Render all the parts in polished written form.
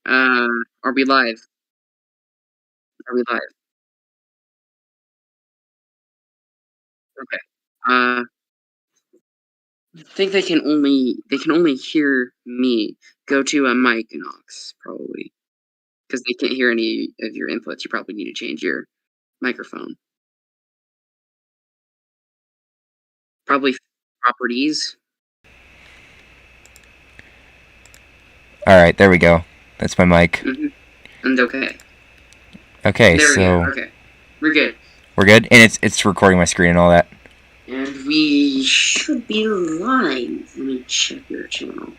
Are we live? Are we live? Okay. I think they can only hear me. Go to a mic and aux, probably, because they can't hear any of your inputs. You probably need to change your microphone. Probably properties. All right, there we go. That's my mic. And okay. Okay, There we so go. Okay. We're good. we're good, and it's recording my screen and all that. And we should be live. Let me check your channel.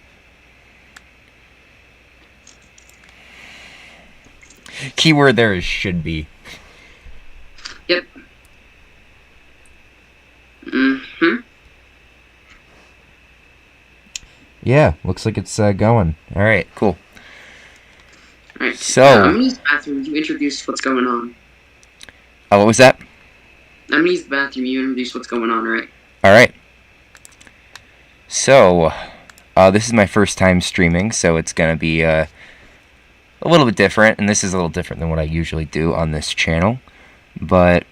Keyword there is should be. Yep. Yeah, looks like it's going. All right, cool. All right. So, I'm gonna use the bathroom. You introduce what's going on. Oh, what was that? I'm gonna use the bathroom. You introduce what's going on, right? All right. So, this is my first time streaming, so it's gonna be a little bit different, and this is a little different than what I usually do on this channel. But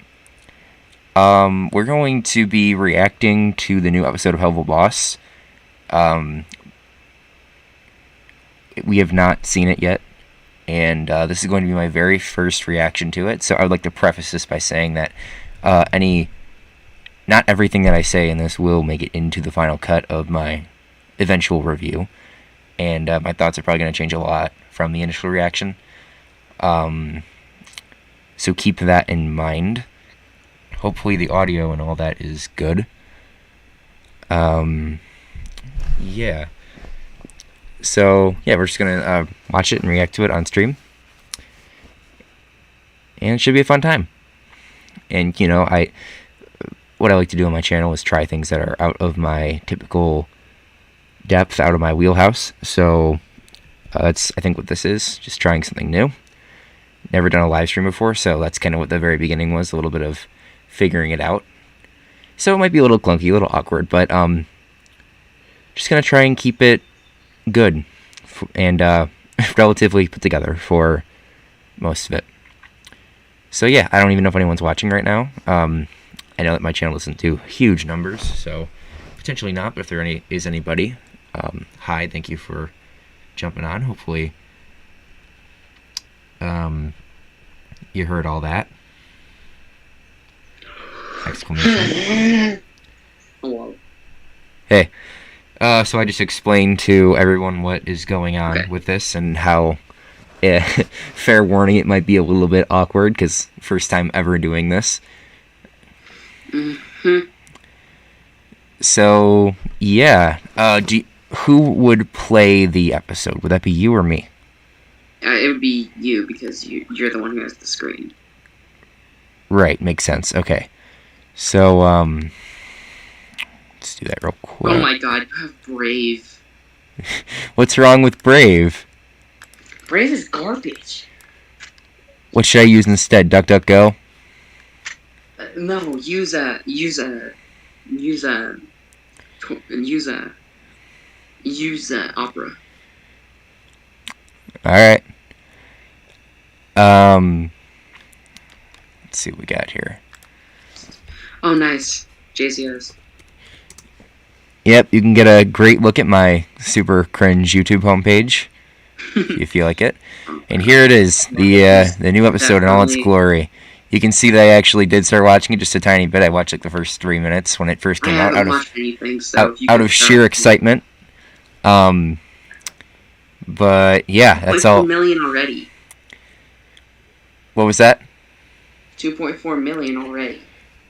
we're going to be reacting to the new episode of Helluva Boss. We have not seen it yet, and this is going to be my very first reaction to it. So I would like to preface this by saying that not everything that I say in this will make it into the final cut of my eventual review, and my thoughts are probably going to change a lot from the initial reaction. So keep that in mind. Hopefully the audio and all that is good. Yeah. So, yeah, we're just going to watch it and react to it on stream. And it should be a fun time. And, you know, what I like to do on my channel is try things that are out of my typical depth, out of my wheelhouse. So, that's, I think, what this is. Just trying something new. Never done a live stream before, so that's kind of what the very beginning was. A little bit of figuring it out. So it might be a little clunky, a little awkward, but just going to try and keep it good and relatively put together for most of it. So yeah, I don't even know if anyone's watching right now. I know that my channel doesn't do huge numbers, so potentially not, but if there is anybody, hi, thank you for jumping on. Hopefully you heard all that. Exclamation. Hello. Hey. So I just explained to everyone what is going on with this and how, fair warning, it might be a little bit awkward because first time ever doing this. So, yeah. Who would play the episode? Would that be you or me? It would be you because you're the one who has the screen. Right, makes sense. Okay. So, let's do that real quick. Oh my god, you have Brave. What's wrong with Brave? Brave is garbage. What should I use instead? DuckDuckGo? No, use Opera. Alright. Let's see what we got here. Oh, nice. JCS. Yep, you can get a great look at my super cringe YouTube homepage if you feel like it. And here it is, the new episode in all its glory. You can see that I actually did start watching it just a tiny bit. I watched like the first 3 minutes when it first came out out of sheer excitement. But yeah, that's all. 2.4 million already. What was that? 2.4 million already.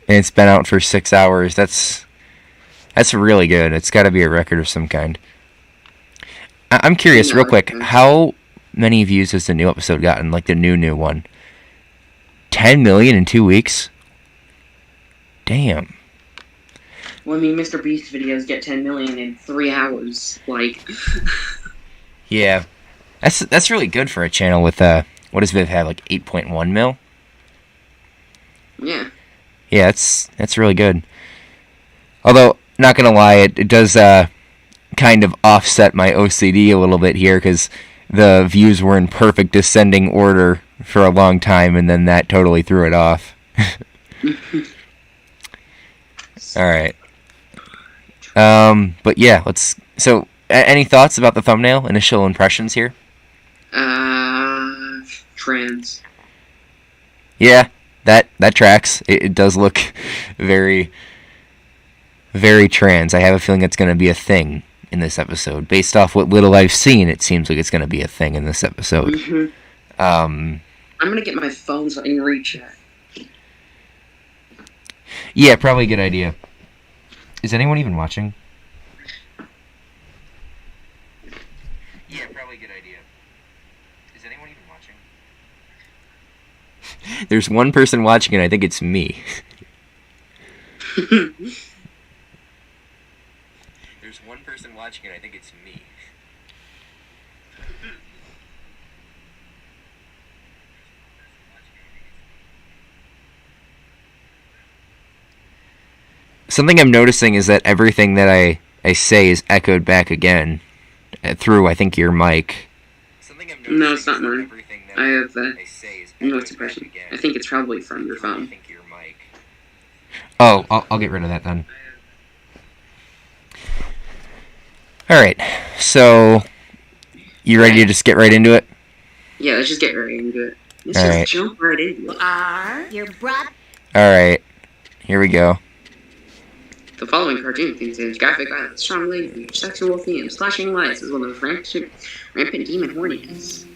And it's been out for 6 hours. That's really good. It's got to be a record of some kind. I'm curious, real quick, how many views has the new episode gotten? Like the new one? 10 million in 2 weeks? Damn. Well, I mean, Mr. Beast videos get 10 million in 3 hours. Like. Yeah, that's really good for a channel with what does Viv have, like 8.1 mil? Yeah. Yeah, that's really good. Although, not gonna lie, it does kind of offset my OCD a little bit here, because the views were in perfect descending order for a long time, and then that totally threw it off. All right. But yeah, let's. So, any thoughts about the thumbnail? Initial impressions here? Trans. Yeah, that tracks. It does look very, very trans. I have a feeling it's going to be a thing in this episode. Based off what little I've seen, it seems like it's going to be a thing in this episode. Mm-hmm. I'm going to get my phone so I can reach it. Yeah, probably a good idea. Is anyone even watching? Yeah, probably a good idea. Is anyone even watching? There's one person watching, and I think it's me. There's one person watching, and I think it's me. Something I'm noticing is that everything that I say is echoed back again through, I think, your mic. No, it's not mine. I have noise suppression. I think it's probably from your phone. Oh, I'll get rid of that then. Alright, so you ready to just get right into it? Yeah, let's just get right into it. Let's just jump right into it. Your brother. Alright, here we go. The following cartoon contains graphic violence, strong language, sexual themes, flashing lights, as well as rampant demon horniness.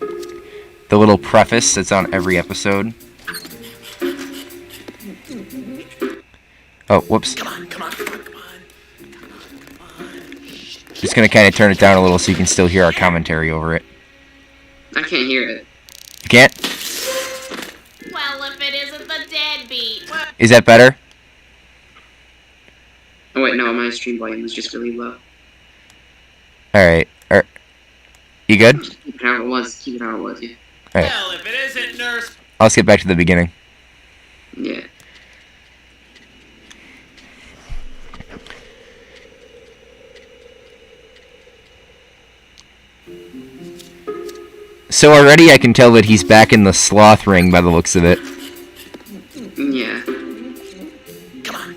The little preface that's on every episode. Oh, whoops. Come on. Just gonna kind of turn it down a little so you can still hear our commentary over it. I can't hear it. You can't? Well, if it isn't the deadbeat. Is that better? Oh wait, no, my stream volume is just really low. Alright. You good? Just keep it how it was. Keep it how it was, yeah. Alright. Well, if it isn't Nurse... Let's get back to the beginning. Yeah. So already I can tell that he's back in the sloth ring by the looks of it. Yeah. Come on.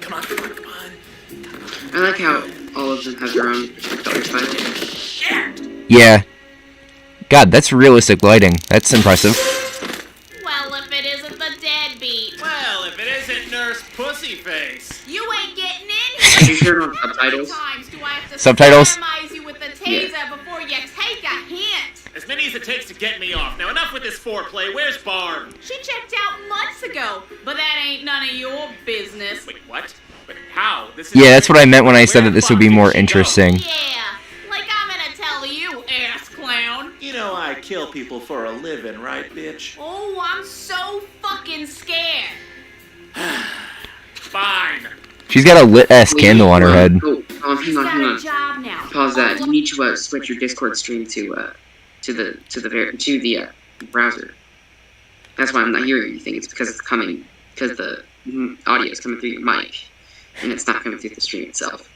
I like how all of them have their own color style. Yeah. God, that's realistic lighting. That's impressive. Well, if it isn't the deadbeat. Well, if it isn't Nurse Pussyface. You ain't getting in Have you here. turned on subtitles? How many times do I have to Subtitles? sodomize you with the taser before you take a hint? As many as it takes to get me off. Now, enough with this foreplay. Where's Barb? She checked out months ago, but that ain't none of your business. Wait, what? But how? This is... Yeah, that's what I meant when I said that this would be more interesting. Yeah, like I'm gonna tell you, ass clown. You know I kill people for a living, right, bitch? Oh, I'm so fucking scared. Fine. She's got a lit-ass candle on her head. Oh, hang She's on. got a job now. Pause that. You need to switch your Discord stream to the browser. That's why I'm not hearing anything. It's because the audio is coming through your mic, and it's not coming through the stream itself.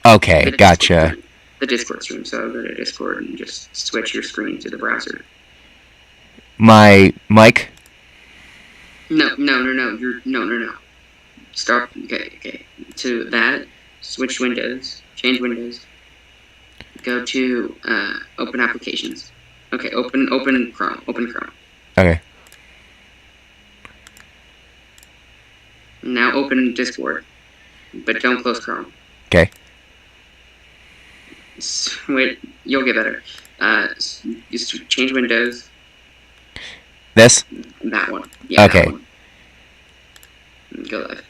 Okay, gotcha. The Discord stream. So go to Discord and just switch your screen to the browser. My mic? No. No. Start. Okay. To that, switch Windows. Change Windows. Go to open applications. Okay, open Chrome. Open Chrome. Okay. Now open Discord, but don't close Chrome. Okay. Wait, you'll get better. Just change Windows. This? That one. Yeah. Okay. That one. Go live.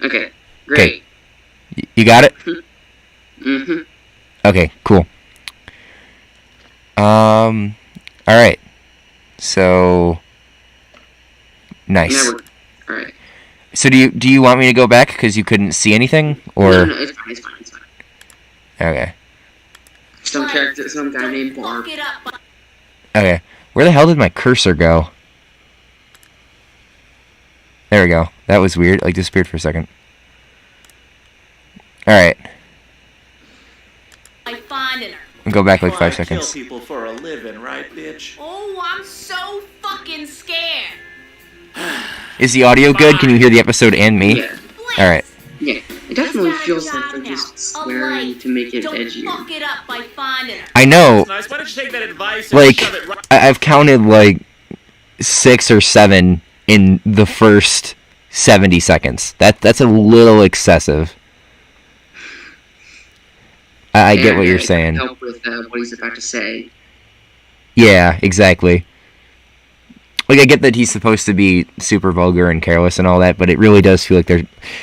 Okay. Great. You got it? Mm-hmm. Okay, cool. Alright. So nice. All right. So do you want me to go back because you couldn't see anything, or? No, it's fine. Okay. Some guy named Barb. Fuck it up. Okay. Where the hell did my cursor go? There we go. That was weird. Like disappeared for a second. All right. Like finding her. Go back like Well, 5 I kill seconds. people for a living, right, bitch? Oh, I'm so fucking scared. Is the audio good? Can you hear the episode and me? Yeah. All right. Yeah. It definitely It's got a feels like job they're now. just A swearing light. to make it Don't edgier. fuck it up by finding her. I know. Nice. Why don't you take that advice and Like, shove it right... I've counted like 6 or 7 in the first 70 seconds. That's a little excessive. I get what you're saying. Help with what he's about to say. Yeah, exactly. Like, I get that he's supposed to be super vulgar and careless and all that, but it really does feel like they're...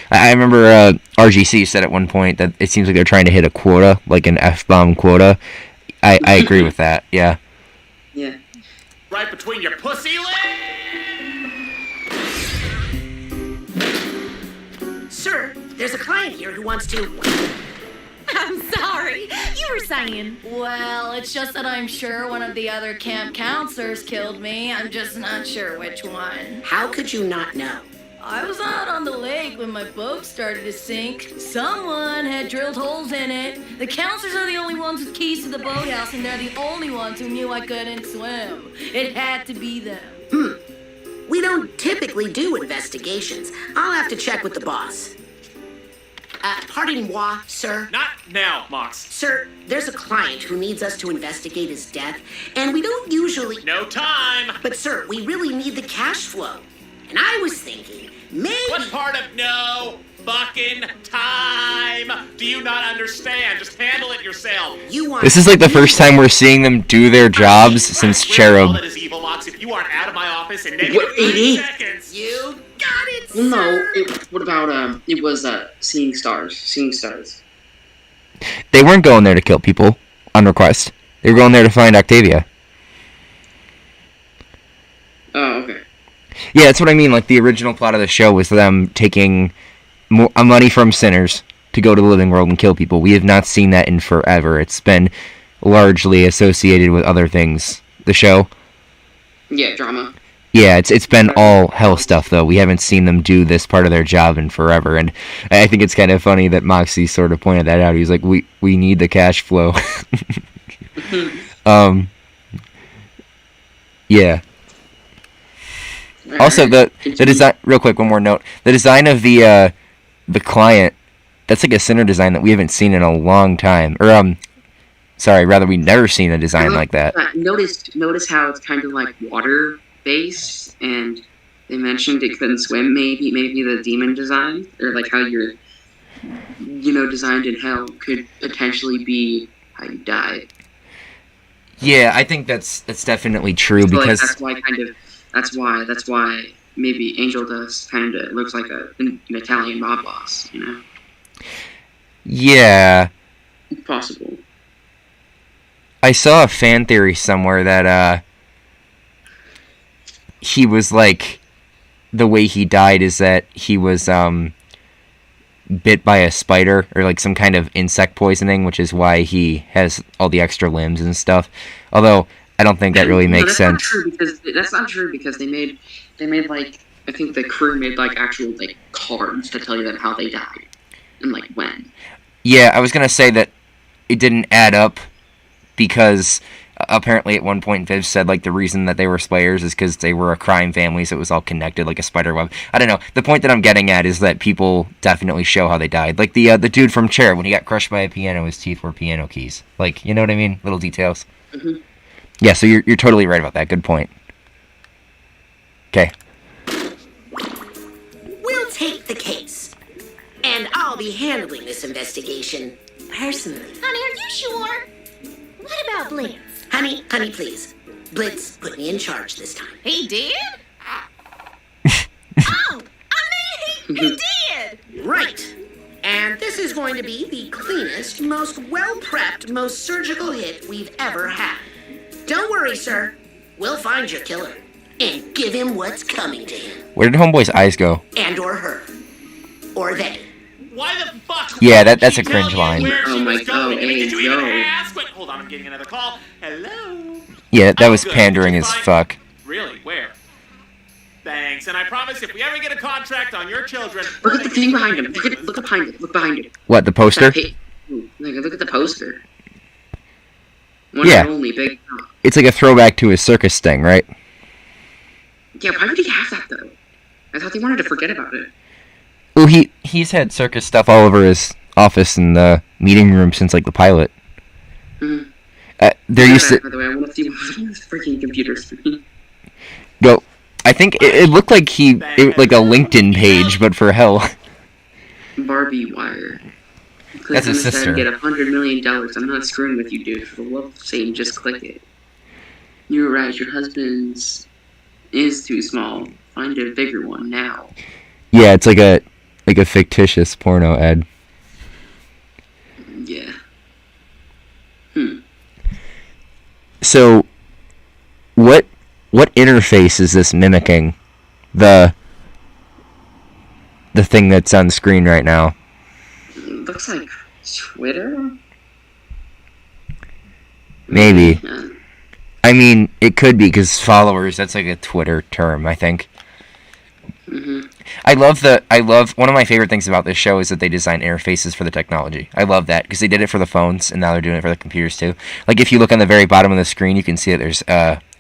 I remember RGC said at one point that it seems like they're trying to hit a quota, like an F-bomb quota. I agree with that, yeah. Yeah. right between your pussy legs! Sir, there's a client here who wants to... I'm sorry. You were saying. Well, it's just that I'm sure one of the other camp counselors killed me. I'm just not sure which one. How could you not know? I was out on the lake when my boat started to sink. Someone had drilled holes in it. The counselors are the only ones with keys to the boathouse, and they're the only ones who knew I couldn't swim. It had to be them. We don't typically do investigations. I'll have to check with the boss. Pardon-moi, sir. Not now, Mox. Sir, there's a client who needs us to investigate his death, and we don't usually... No time! But sir, we really need the cash flow. And I was thinking, maybe... What part of no fucking time do you not understand? Just handle it yourself. You want... This is like the first time we're seeing them do their jobs since All Cherub. that is evil, Mox. If you aren't out of my office in What, negative 30 80? seconds... You got it, Well, sir! no. What about it was Seeing Stars. Seeing Stars. They weren't going there to kill people on request. They were going there to find Octavia. Oh, okay. Yeah, that's what I mean. Like, the original plot of the show was them taking money from sinners to go to the living world and kill people. We have not seen that in forever. It's been largely associated with other things. The show. Yeah, drama. Yeah, it's been all hell stuff, though. We haven't seen them do this part of their job in forever. And I think it's kind of funny that Moxie sort of pointed that out. He's like, we need the cash flow. Yeah. Also, the design. Real quick, one more note. The design of the client. That's like a center design that we haven't seen in a long time. Or sorry, rather we never seen a design like that. Notice how it's kind of like water based, and they mentioned it couldn't swim. Maybe the demon design, or like how you're, designed in hell could potentially be how you die. Yeah, I think that's definitely true So, because that's why maybe Angel Dust kind of looks like an Italian mob boss. Yeah. Possible. I saw a fan theory somewhere that he was like, the way he died is that he was bit by a spider or like some kind of insect poisoning, which is why he has all the extra limbs and stuff. Although I don't think that really makes sense. That's not true because they made like, I think the crew made like actual like cards to tell you that how they died and like when. Yeah, I was gonna say that it didn't add up because apparently at one point Viv said like the reason that they were slayers is because they were a crime family, so it was all connected like a spider web. I don't know. The point that I'm getting at is that people definitely show how they died. Like the dude from Cherub, when he got crushed by a piano, his teeth were piano keys. Like, you know what I mean? Little details. Mm-hmm. Yeah, so you're totally right about that. Good point. Okay. We'll take the case. And I'll be handling this investigation personally. Honey, are you sure? What about Blitz? Honey, please. Blitz put me in charge this time. He did? Oh, I mean, he did! Right. And this is going to be the cleanest, most well-prepped, most surgical hit we've ever had. Don't worry, sir. We'll find your killer and give him what's coming to him. Where did Homeboy's eyes go? And or her. Or they. Why the fuck? Yeah, that's would she a cringe tell you line. where Oh she my was going? God, I mean, did you even yo. ask? Wait, hold on, I'm getting another call. Hello? Yeah, that Oh, was good. pandering Did you as find- fuck. Really? Where? Thanks, and I promise if we ever get a contract on your children... Look at the thing behind him. Look behind him. Look behind him. What, the poster? Look at the poster. One Yeah. and only big. It's like a throwback to his circus sting, right? Yeah, why would he have that though? I thought they wanted to forget about it. Well, he's had circus stuff all over his office and the meeting room since like the pilot. Mm-hmm. There used to By the way, I want to see one of those freaking computers for me. go. I think it looked like like a LinkedIn page, but for hell. Barbie Wire. Click That's on his this ad and sister. get $100 million. I'm not screwing with you, dude. For the love of Satan, just click it. You're right. Your husband's is too small. Find a bigger one now. Yeah, it's like a fictitious porno ad. Yeah. So, what interface is this mimicking? The thing that's on screen right now. Looks like Twitter. Maybe. Yeah. I mean, it could be because followers. That's like a Twitter term, I think. Mhm. I love one of my favorite things about this show is that they design interfaces for the technology. I love that because they did it for the phones and now they're doing it for the computers too. Like if you look on the very bottom of the screen, you can see that there's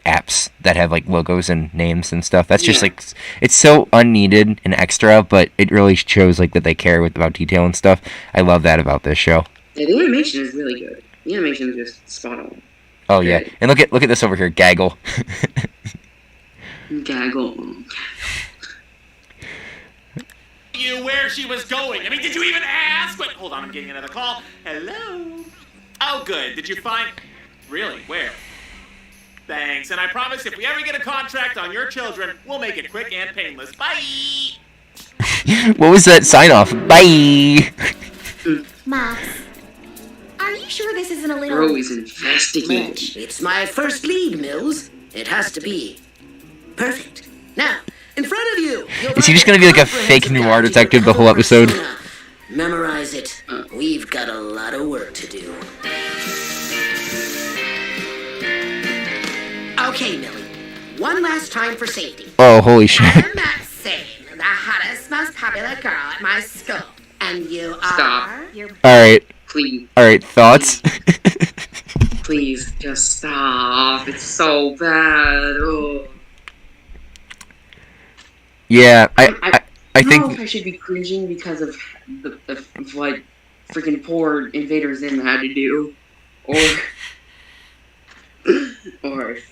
apps that have like logos and names and stuff. That's just Yeah. like it's so unneeded and extra, but it really shows like that they care about detail and stuff. I love that about this show. Yeah, the animation is really good. The animation is just spot on. Oh yeah, Great. and look at this over here, Gaggle. Gaggle. You where she was going. I mean, did you even ask? Wait, hold on, I'm getting another call. Hello? Oh, good. Did you find... Really? Where? Thanks, and I promise if we ever get a contract on your children, we'll make it quick and painless. Bye! What was that sign off? Bye. Max, are you sure this isn't a We're little... always investigating. Mitch, it's my first lead, Mills. It has to be perfect. Now, in front of you. Is he just gonna be like a fake noir detective the whole episode? Memorize it. We've got a lot of work to do. Okay, Millie. One last time for safety. Oh, holy shit. I'm Maxine, the hottest, most popular girl at my school. And you are... Stop. All right, thoughts? Please, just stop. It's so bad. Oh. Yeah, I don't know if think I should be cringing because of of what freaking poor Invader Zim had to do, or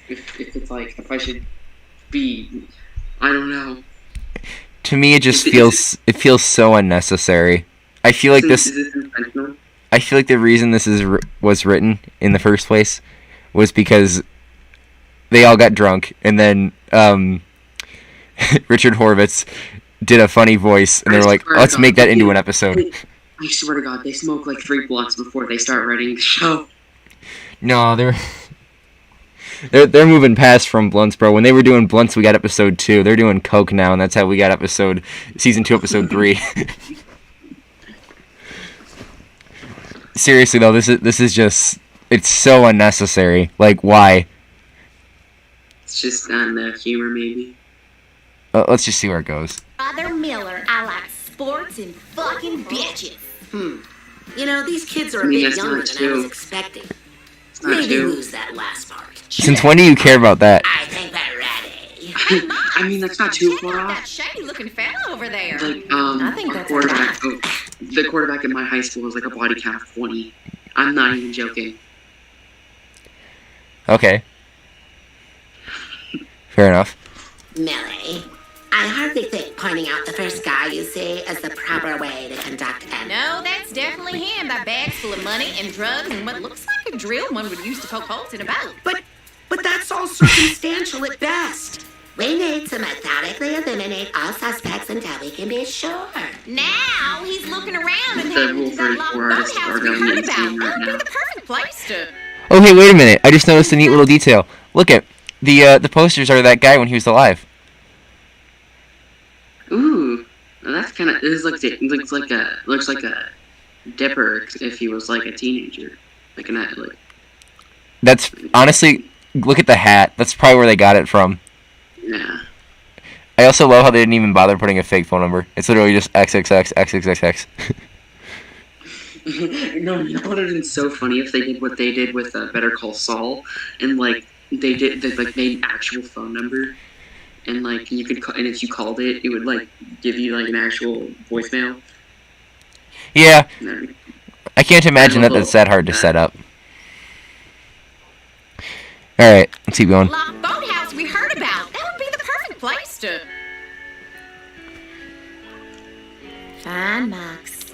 if it's like if I should be, I don't know. to me it just feels so unnecessary. I feel like Is this intentional? I feel like the reason this was written in the first place was because they all got drunk and then Richard Horvitz did a funny voice and they were like, let's make that into an episode. I swear to God, they smoke like 3 blunts before they start writing the show. No, they're moving past from blunts, bro. When they were doing blunts, we got episode 2. They're doing coke now, and that's how we got season 2, episode 3. Seriously though, this is just it's so unnecessary. Like, why? It's just on the humor, maybe. Let's just see where it goes. Father Miller, I like sports and fucking bitches. You know, these kids are a I mean, bit that's younger not than I was true. expecting. It's not Maybe true. lose that last part. Since when do you care about that? I think they're ready. Hey, Mom, I mean, that's not too far that off. shady looking fella over there. Like, I think our that's quarterback. The quarterback in my high school was like a body count of 20. I'm not even joking. Okay. Fair enough. Millie, I hardly think pointing out the first guy you see is the proper way to conduct an... No, that's definitely him. That bag's full of money and drugs and what looks like a drill one would use to poke holes in a boat. But that's all circumstantial at best. We need to methodically eliminate all suspects until we can be sure. Now he's looking around and The heading Rule to that 34 locked artists boathouse are we going heard insane about. right That'd be now. the perfect place to... Oh hey, wait a minute! I just noticed a neat little detail. Look at the posters are that guy when he was alive. Ooh, well, that's kind of. This looks like a Dipper if he was like a teenager, like like. That's honestly, look at the hat. That's probably where they got it from. Yeah. I also love how they didn't even bother putting a fake phone number. It's literally just XXX XXXX. No, you know what would have been so funny if they did what they did with Better Call Saul, and like they made an actual phone number, and like you could and if you called it, it would like give you like an actual voicemail. Yeah, And I can't imagine that that's that hard to set up. Alright, let's keep going. Lock boathouse we heard about. That would be the perfect place to. Fine, Max.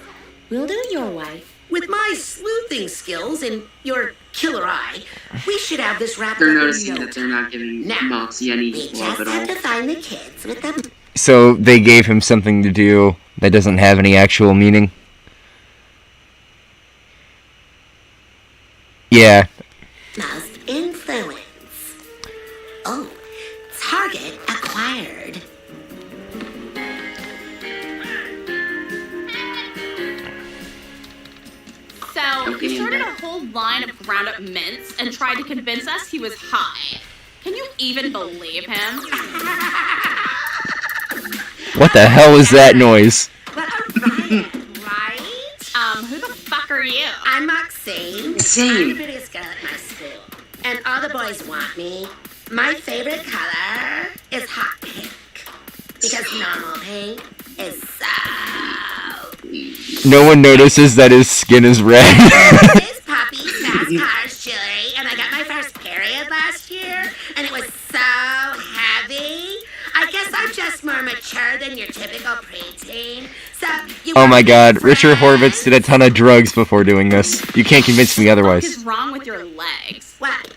We'll do it your way. With my sleuthing skills and your killer eye, we should have this wrapped they're up noticing in no that they're not giving Now, Moxie any we love just at have all. to find the kids with them. So they gave him something to do that doesn't have any actual meaning? Yeah. Most influence. Oh, target acquired. So, Okay, he started then. a whole line of ground up mints and tried to convince us he was high. Can you even believe him? What the hell is that noise? But right? Who the fuck are you? I'm Maxine. Same. I'm the prettiest girl at my school. And all the boys want me. My favorite color is hot pink. Because normal pink is so... No one notices that his skin is red. This puppy, fast cars, jewelry, and I got my first period last year, and it was so heavy. I guess I'm just more mature than your typical preteen. So you Oh want my to be god, Richard friends? Horvitz did a ton of drugs before doing this. You can't convince me What otherwise. is wrong with your legs? What?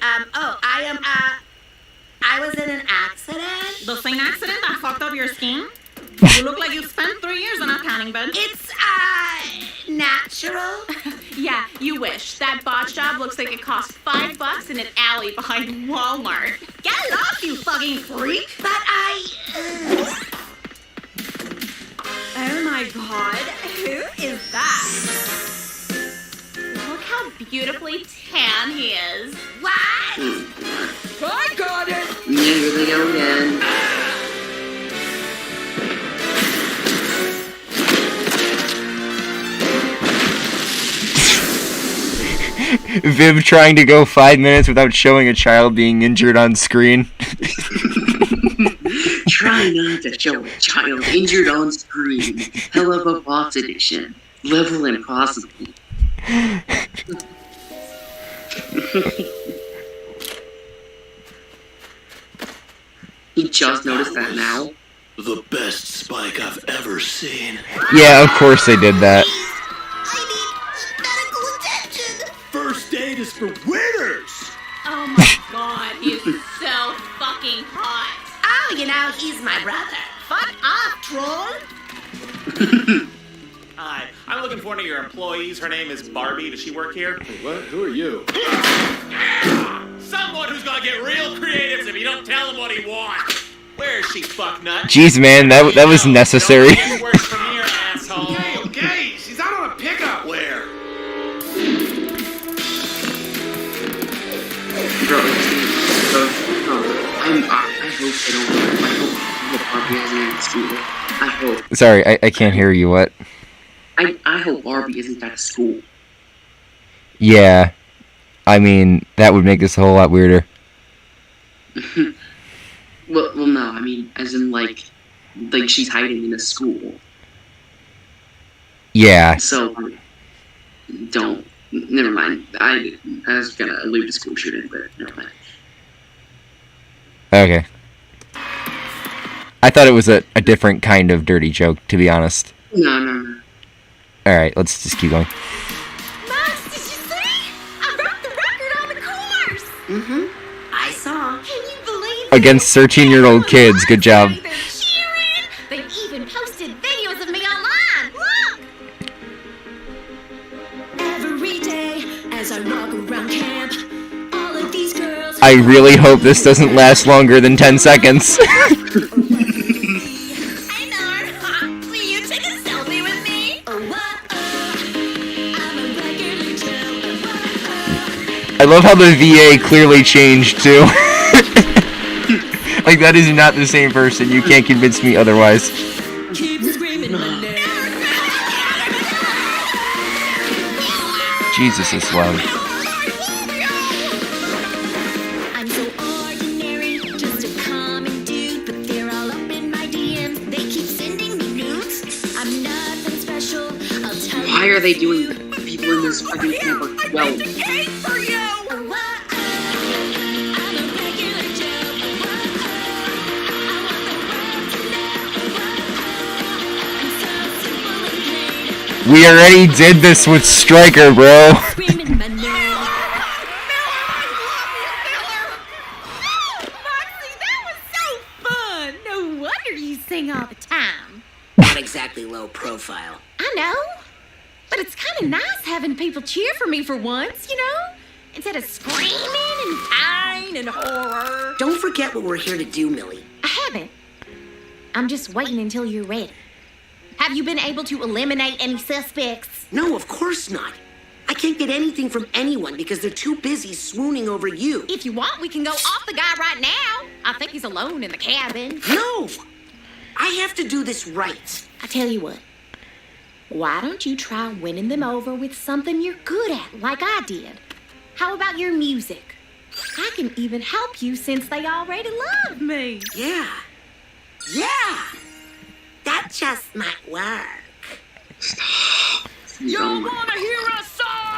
I was in an accident. The same accident that fucked up your skin? You look like you spent 3 years on a tanning bed. It's, natural. Yeah, you wish. That botch job looks like it cost $5 in an alley behind Walmart. Get off, you fucking freak! But Oh my god, who is that? Look how beautifully tan he is. what? I got it! Yeah, here they go again. Viv trying to go 5 minutes without showing a child being injured on screen. Try not to show a child injured on screen. Helluva Boss Edition. Level impossible. He just noticed that now. The best spike I've ever seen. Yeah, of course they did that. I need medical attention. First aid is for winners! Oh my god, he's so fucking hot. Oh, you know, he's my brother. Fuck off, troll! Hi, I'm looking for one of your employees. Her name is Barbie. Does she work here? What? Who are you? Someone who's gonna get real creative if you don't tell him what he wants. Where is she, fucknut? Jeez, man, that was necessary. Don't work from here, asshole. Okay, she's out on a pickup. Where? Bro, I hope they don't. I hope Barbie isn't in school. I hope. Sorry, I can't hear you, what? I hope Barbie isn't at school. Yeah. I mean, that would make this a whole lot weirder. Well, no, I mean, as in, like she's hiding in a school. Yeah. So, don't. Never mind. I was gonna allude to school shooting, but never mind. Okay. I thought it was a different kind of dirty joke, to be honest. No. Alright, let's just keep going. Max, did you see? I broke the record on the course! Mm-hmm. I saw. Can you believe it? Against 13-year-old kids, good job. They're cheering! They even posted videos of me online! Look! Every day as I walk around camp, all of these girls. I really hope this doesn't last longer than 10 seconds. Hey, Nard! Will you take a selfie with me? I'm a regular Joe. I love how the VA clearly changed, too. Like, that is not the same person. You can't convince me otherwise. Keep screaming my name. Jesus, it's loud. I'm so ordinary, just a common dude, but they're all up in my DMs. They keep sending me nudes. I'm nothing special. I'll tell you. Why are they doing people in this fucking camp are 12? For you. I'm a regular Joe. I want the world to know. I'm so simple and plain. We already did this with Stryker, bro. Screaming my name. Moxie, that was so fun. No wonder you sing all the time. Not exactly low profile. I know. But it's kind of nice having people cheer for me for once, you know? Instead of screaming and pain and horror. Don't forget what we're here to do, Millie. I haven't. I'm just waiting until you're ready. Have you been able to eliminate any suspects? No, of course not. I can't get anything from anyone because they're too busy swooning over you. If you want, we can go off the guy right now. I think he's alone in the cabin. No! I have to do this right. I tell you what. Why don't you try winning them over with something you're good at, like I did? How about your music? I can even help you since they already love me. Yeah. That just might work. Y'all wanna hear a song?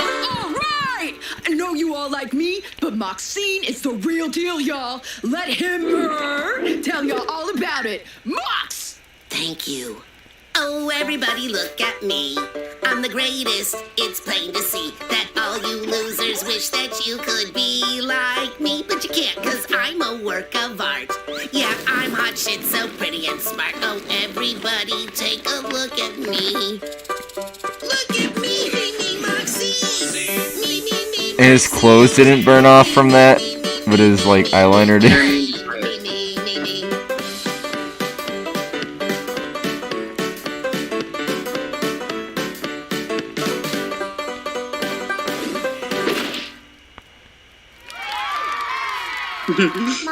Alright! I know you all like me, but Maxine is the real deal, y'all. Let her tell y'all all about it. Mox! Thank you. Oh, everybody look at me. I'm the greatest. It's plain to see that all you losers wish that you could be like me. But you can't, cause I'm a work of art. Yeah, I'm hot shit, so pretty and smart. Oh, everybody take a look at me. Look at me, Moxie. Me. His clothes didn't burn off from that, but his, like, eyeliner did.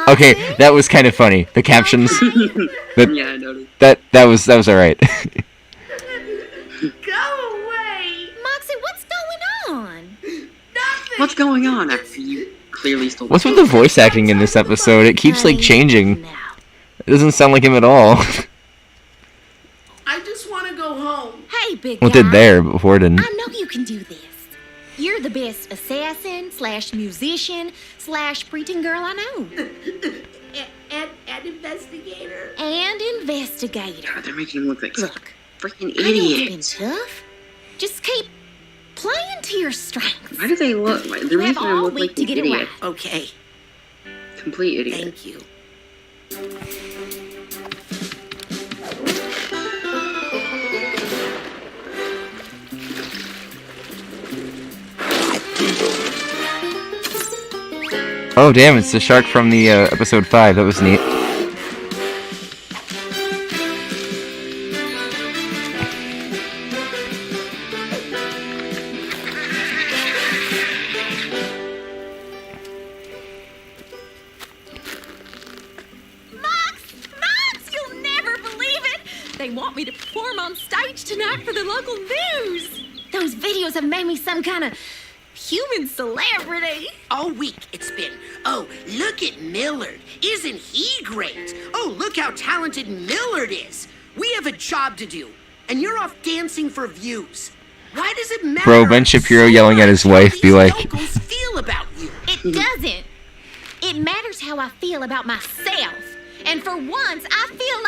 Okay, that was kind of funny. The captions. Yeah, I noticed. That was alright. Go away! Moxie, what's going on? What's going on after you clearly stole What's with the voice acting in this episode? It keeps, like, changing. It doesn't sound like him at all. I just want to go home. Hey, big guy. Well, it did there, but before it didn't. I know you can do this. You're the best assassin / musician / preteen girl I know. And investigator. And investigator. God, they're making him look like Look, freaking I know it's been idiots. tough. Just keep playing to your strengths. Why do they look? They're You have making him all look week like to an get it idiot. right. Okay, Complete idiot. thank you. Oh, damn, it's the shark from the episode 5. That was neat. Mox, you'll never believe it. They want me to perform on stage tonight for the local news. Those videos have made me some kind of human celebrity. All week it's been, oh, look at Millard. Isn't he great? Oh, look how talented Millard is. We have a job to do, and you're off dancing for views. Why does it matter? Bro, Ben Shapiro yelling at his wife, be like... How these locals feel about you? It doesn't. It matters how I feel about myself. And for once, I feel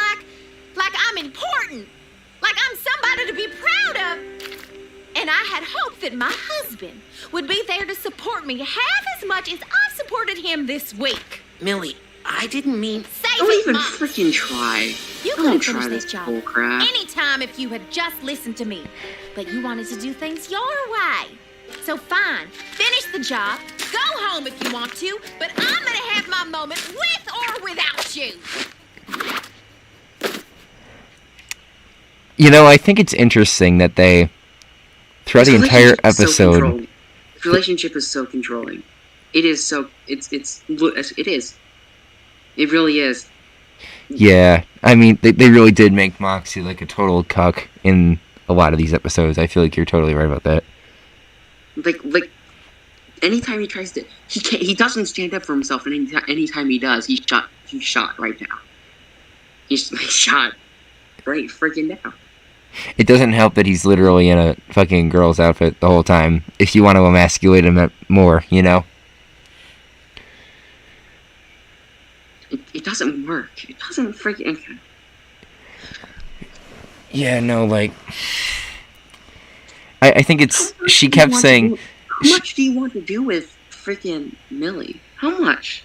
like I'm important. Like I'm somebody to be proud of. And I had hoped that my husband would be there to support me half as much as I've supported him this week. Millie, I didn't mean... Save Don't it, even Mom. freaking try. You Don't could try finish this this job bull crap. anytime if you had just listened to me. But you wanted to do things your way. So fine, finish the job, go home if you want to, but I'm gonna have my moment with or without you. You know, I think it's interesting that they, throughout the This entire relationship is so episode... controlling. This relationship is so controlling. It is so... It is. It really is. Yeah, I mean, they really did make Moxie like a total cuck in a lot of these episodes. I feel like you're totally right about that. Like anytime he tries to, he doesn't stand up for himself, and anytime he does, he's shot right now. He's shot right freaking now. It doesn't help that he's literally in a fucking girl's outfit the whole time. If you want to emasculate him more, you know. It doesn't work. It doesn't freaking. Yeah, no, like, I think it's, she kept saying, how much do you want to do with freaking Millie? How much?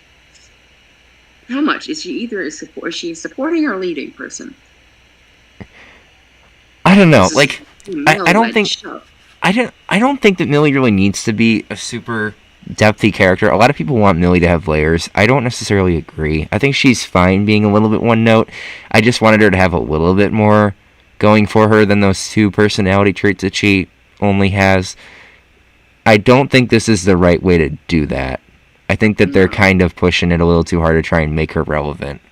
How much? Is she either is she a supporting or leading person? I don't know, like, I don't think, I don't think that Millie really needs to be a super depthy character. A lot of people want Millie to have layers. I don't necessarily agree. I think she's fine being a little bit one note. I just wanted her to have a little bit more going for her than those two personality traits that she only has. I don't think this is the right way to do that. I think that they're kind of pushing it a little too hard to try and make her relevant.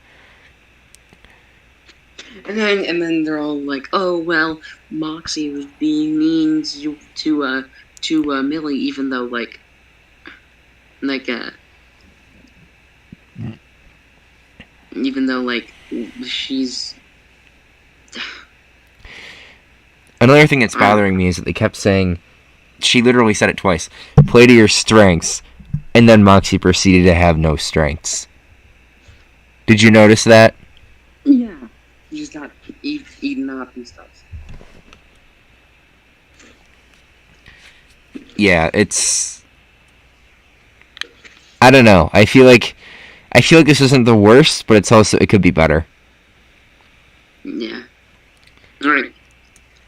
And then they're all like, "Oh well, Moxie was being mean to Millie, even though even though she's." Another thing that's bothering me is that they kept saying, she literally said it twice, play to your strengths, and then Moxie proceeded to have no strengths. Did you notice that? Yeah. He just got eaten up and stuff. Yeah, it's... I don't know. I feel like this isn't the worst, but it's also, it could be better. Yeah. Alright.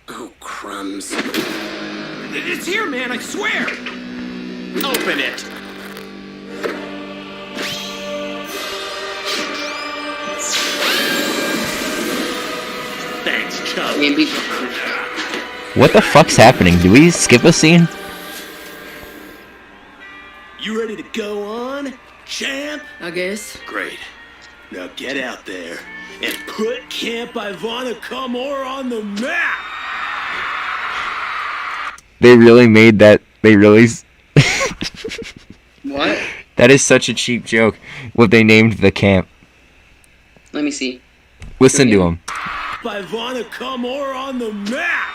Oh, crumbs. It's here, man, I swear! Open it. Thanks, Chub. What the fuck's happening? Do we skip a scene? You ready to go on, champ? I guess. Great. Now get out there and put Camp Ivana Kamor on the map! They really made that. They really. What? That is such a cheap joke. What they named the camp. Let me see. Listen to him. Ivana Kamor on the map!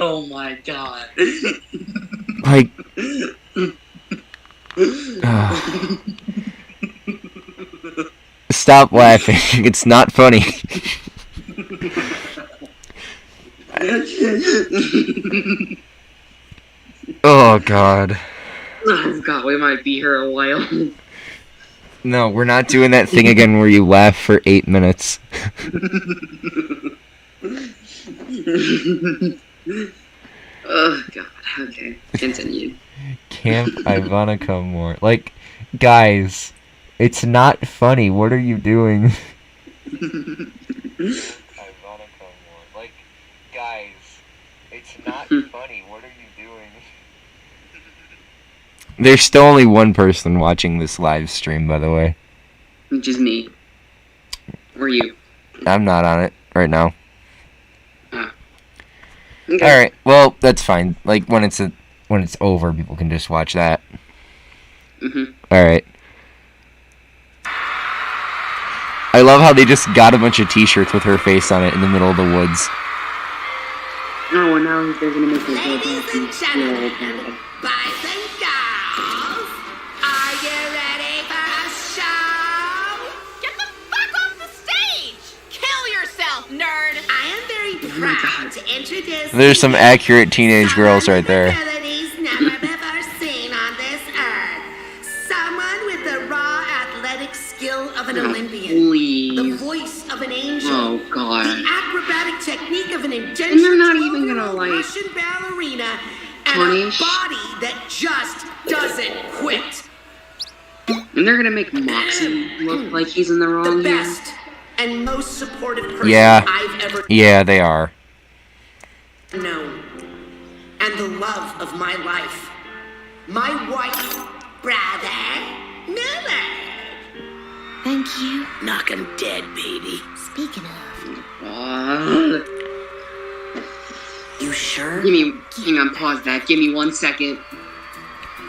Oh my god. Like. Stop laughing. It's not funny. Oh god. Oh god, we might be here a while. No, we're not doing that thing again where you laugh for 8 minutes. Oh god, okay. Continue. Camp Ivana Kamor. Like, guys, it's not funny. What are you doing? Ivana Kamor. Like, guys, it's not funny. What are you doing? There's still only one person watching this live stream, by the way. Which is me. Or you. I'm not on it right now. Ah. Okay. Alright, well, that's fine. Like, when it's over, people can just watch that. Mm-hmm. Alright. I love how they just got a bunch of t-shirts with her face on it in the middle of the woods. Oh, and now they're gonna make it go Ladies back and and gentlemen, boys and girls, are you ready for a show? Get the fuck off the stage! Kill yourself, nerd! I am very proud to introduce There's some accurate teenage girls right there. abilities never before seen on this earth. Someone with the raw athletic skill of an Olympian, the Please. voice of an angel, Oh god. the acrobatic technique of an And they're not even gonna, 12-year-old like, Russian ballerina, and punish. a body that just doesn't quit. And they're gonna make Moxie look like he's in the The wrong here. best and most supportive person Yeah. I've ever Yeah, they are. known. And the love of my life. My wife, brother, Miller. Thank you. Knock him dead, baby. Speaking of, Ah. You sure? Hang on, pause that. Give me 1 second.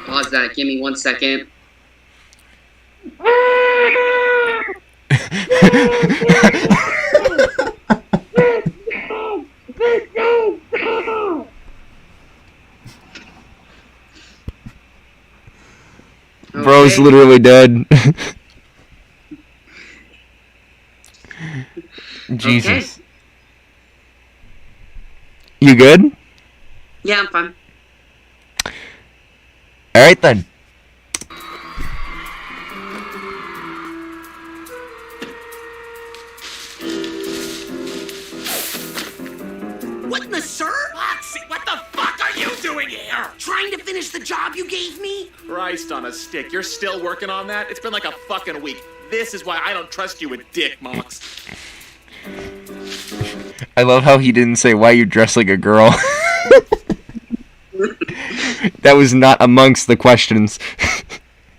Pause that. Give me 1 second. Bro's Okay. literally dead. Jesus. You good? Yeah, I'm fine. Alright then. What in the sir? Foxy, what the fuck are you doing here? Trying to finish the job you gave me? Christ on a stick, you're still working on that? It's been like a fucking week. This is why I don't trust you with dick, Mox. I love how he didn't say why you dress like a girl. That was not amongst the questions.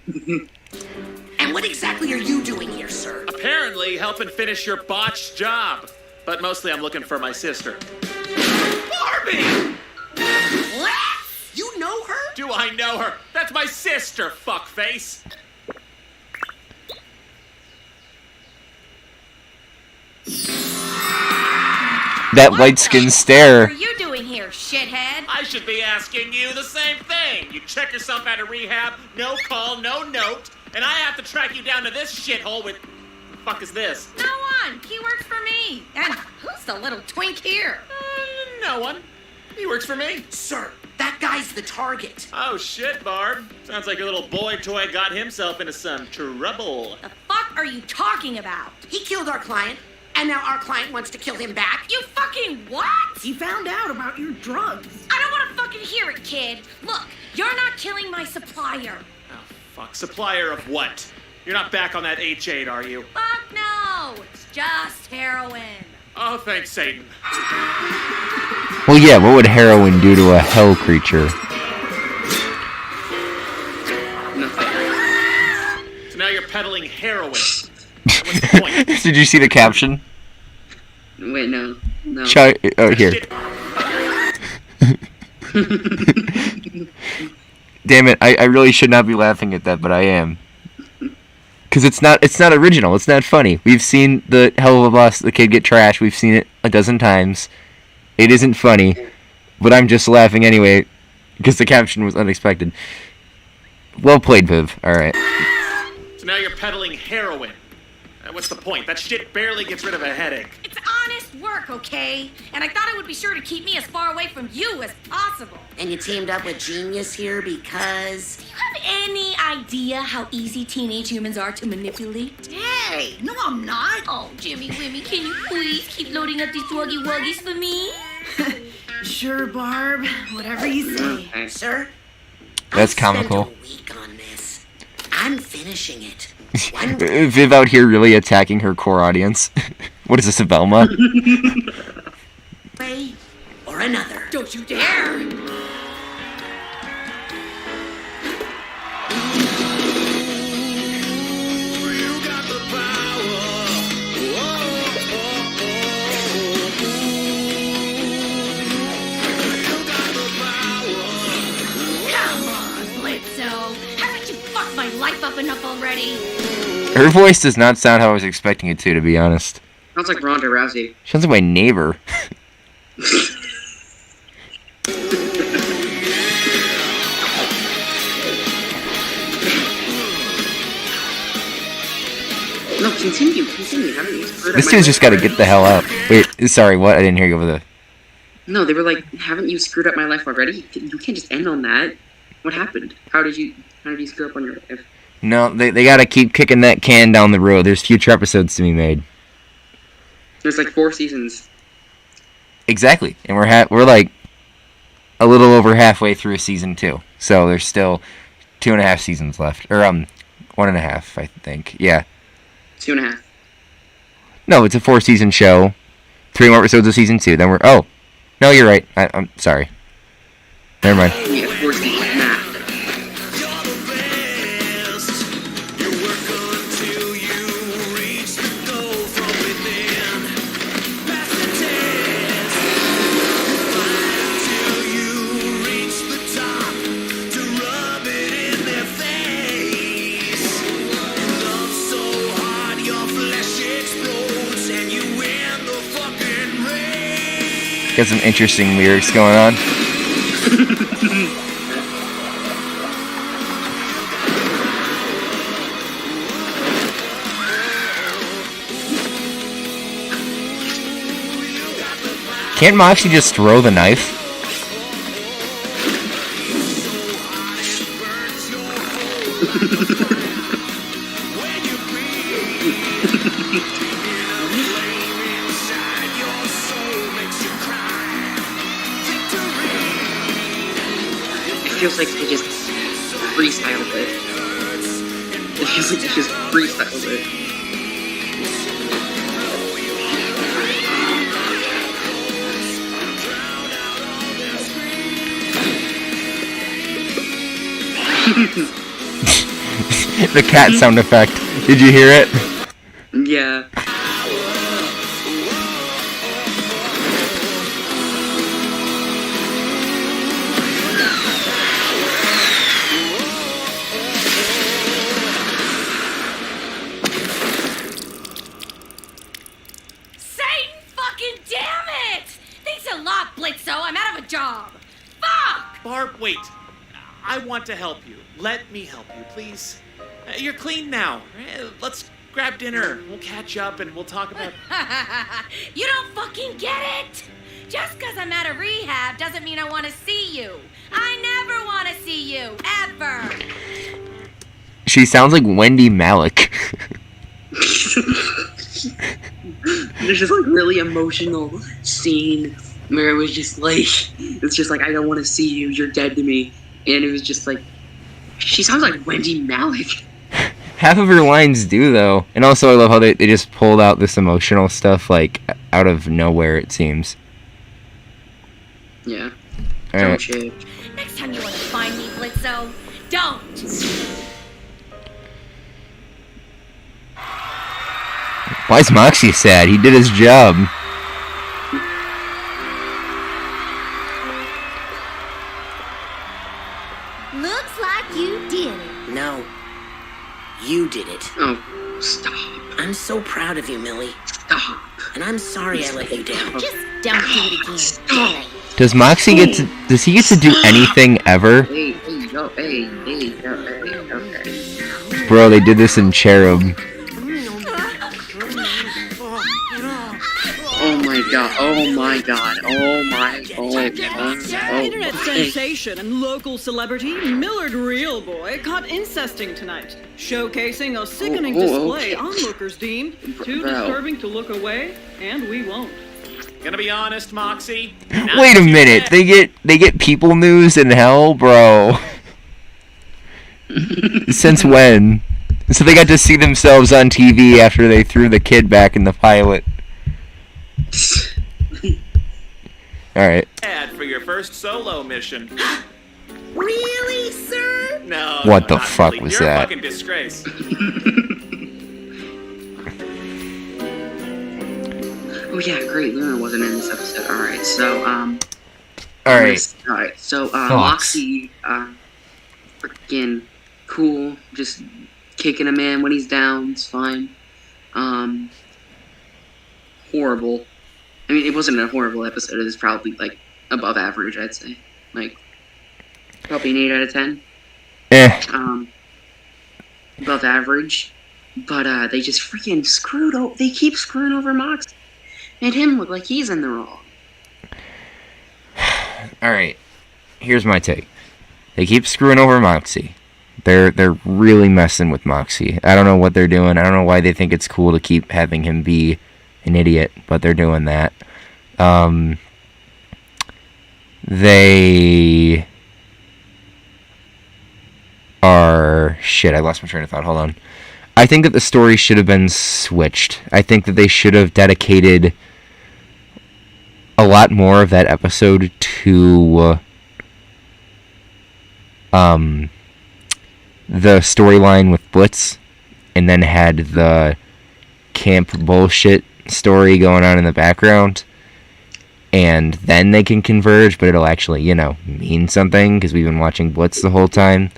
And what exactly are you doing here, sir? Apparently helping finish your botched job. But mostly I'm looking for my sister. Barbie! What? You know her? Do I know her? That's my sister, fuckface. That light-skinned stare. What are you doing here, shithead? I should be asking you the same thing. You check yourself out of rehab, no call, no note, and I have to track you down to this shithole with... What the fuck is this? No one. He works for me. And who's the little twink here? No one. He works for me. Sir, that guy's the target. Oh shit, Barb. Sounds like your little boy toy got himself into some trouble. The fuck are you talking about? He killed our client, and now our client wants to kill him back. You fucking what? He found out about your drugs. I don't want to fucking hear it, kid. Look, you're not killing my supplier. Oh fuck. Supplier of what? You're not back on that H8, are you? Fuck no. It's just heroin. Oh, thanks, Satan. Well, yeah, what would heroin do to a hell creature? So now you're peddling heroin. What's the point? Did you see the caption? Wait, no. No. Oh, here. Damn it, I really should not be laughing at that, but I am. Because it's not original, it's not funny. We've seen the Helluva boss, the kid get trashed, we've seen it a dozen times. It isn't funny, but I'm just laughing anyway, because the caption was unexpected. Well played, Viv, alright. So now you're peddling heroin. What's the point? That shit barely gets rid of a headache. It's honest work, okay? And I thought it would be sure to keep me as far away from you as possible. And you teamed up with Genius here because... Do you have any idea how easy teenage humans are to manipulate? Hey, no, I'm not. Oh, Jimmy Wimmy, can you please keep loading up these Wuggy Wuggies for me? Sure, Barb. Whatever you say. Okay. Sir? That's I've spent comical. a week on this. I'm finishing it. One Viv out here really attacking her core audience. What is this, a Velma? way or another. Don't you dare! Come on, Blitzo. Haven't you fucked my life up enough already? Her voice does not sound how I was expecting it to be honest. Sounds like Ronda Rousey. Sounds like my neighbor. No, continue. Haven't you screwed up This my dude's just life gotta get the hell out. Wait, sorry, what? I didn't hear you over the... No, they were like, haven't you screwed up my life already? You can't just end on that. What happened? How did you screw up on your life? No, they gotta keep kicking that can down the road. There's future episodes to be made. There's like 4 seasons. Exactly, and we're like a little over halfway through season 2, so there's still 2.5 seasons left, or 1.5, I think. Yeah. 2.5. No, it's a 4-season show. 3 more episodes of season 2. Then we're no, you're right. I'm sorry. Never mind. Yeah, 4 seasons. Nah. Got some interesting lyrics going on. Can't Moxie just throw the knife? It feels like they just freestyled it. It feels like they just freestyled it. The cat sound effect. Did you hear it? Yeah. Satan fucking damn it! Thanks a lot, Blitzo. I'm out of a job. Fuck! Barb, wait. I want to help you. Let me help you, please. You're clean now. Let's grab dinner. We'll catch up and we'll talk about... You don't fucking get it! Just because I'm out of rehab doesn't mean I want to see you. I never want to see you, ever. She sounds like Wendy Malick. There's just like really emotional scene where it was just like, it's just like, I don't want to see you, you're dead to me. And it was just like, she sounds like Wendy Malick. Half of her lines do, though. And also, I love how they just pulled out this emotional stuff, like, out of nowhere, it seems. Yeah. All Don't right. shake. Next time you want to find me, Blitzo, don't. Why is Moxie sad? He did his job. Looks like you did it. No. You did it. Oh, stop. I'm so proud of you, Millie. Stop. And I'm sorry I let you down. Just don't do it again. Stop. Does Moxie get to... Does he get to do anything ever? Hey, yo, hey, okay. Bro, they did this in Cherub. Oh my god, oh my god, oh my, Internet sensation and local celebrity Millard Real Boy caught incesting tonight, showcasing a sickening display okay. onlookers deemed too Bro. disturbing to look away, and we won't. Gonna be honest, Moxie. Wait a minute, they get People News in hell, bro. Since when? So they got to see themselves on TV after they threw the kid back in the pilot. Alright. Ad for your first solo mission. Really, sir? No. What the not fuck really. was You're that? a fucking disgrace. Oh yeah, great, Luna wasn't in this episode. Alright, so, Alright. Alright, so, Fox. Moxie, freaking cool, just kicking a man when he's down, it's fine. Horrible. I mean, it wasn't a horrible episode, it was probably, like, above average, I'd say. Like, probably an 8 out of 10. Above average. But, they just freaking they keep screwing over Moxie. Made him look like he's in the wrong. Alright. Here's my take. They keep screwing over Moxie. They're really messing with Moxie. I don't know what they're doing. I don't know why they think it's cool to keep having him be an idiot, but they're doing that. They are... Shit, I lost my train of thought. Hold on. I think that the story should have been switched. I think that they should have dedicated a lot more of that episode to the storyline with Blitz, and then had the camp bullshit story going on in the background, and then they can converge, but it'll actually, mean something, because we've been watching Blitz the whole time.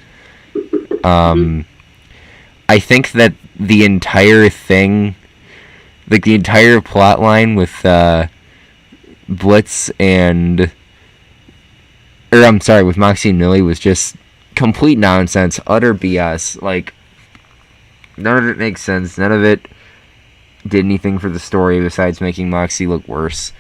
I think that the entire thing, like the entire plot line with Blitz and... Or, I'm sorry, with Moxie and Millie was just complete nonsense, utter BS. Like, none of it makes sense. None of it did anything for the story besides making Moxie look worse.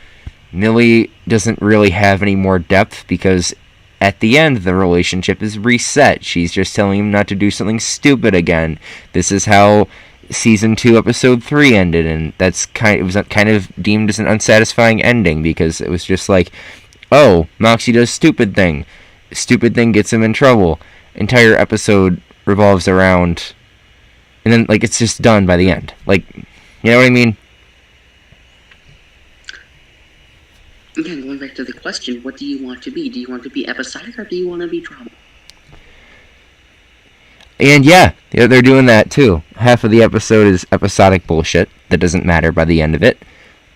Millie doesn't really have any more depth because at the end the relationship is reset. She's just telling him not to do something stupid again. This is how season 2 episode 3 ended, and it was kind of deemed as an unsatisfying ending because it was just like, oh, Moxie does stupid thing gets him in trouble. Entire episode revolves around, and then like it's just done by the end. Like, you know what I mean? Again, going back to the question, what do you want to be? Do you want to be episodic or do you want to be drama? And yeah, they're doing that too. Half of the episode is episodic bullshit that doesn't matter by the end of it,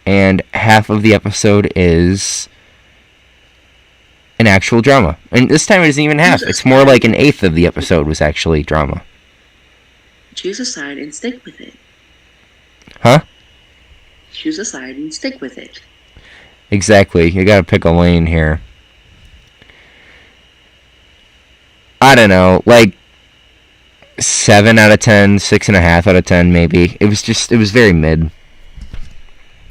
and half of the episode is an actual drama. And this time it isn't even half. It's more like an eighth of the episode was actually drama. Choose a side and stick with it. Huh? Choose a side and stick with it. Exactly. You gotta pick a lane here. I don't know, like 7 out of 10, 6.5 out of 10 maybe. It was very mid.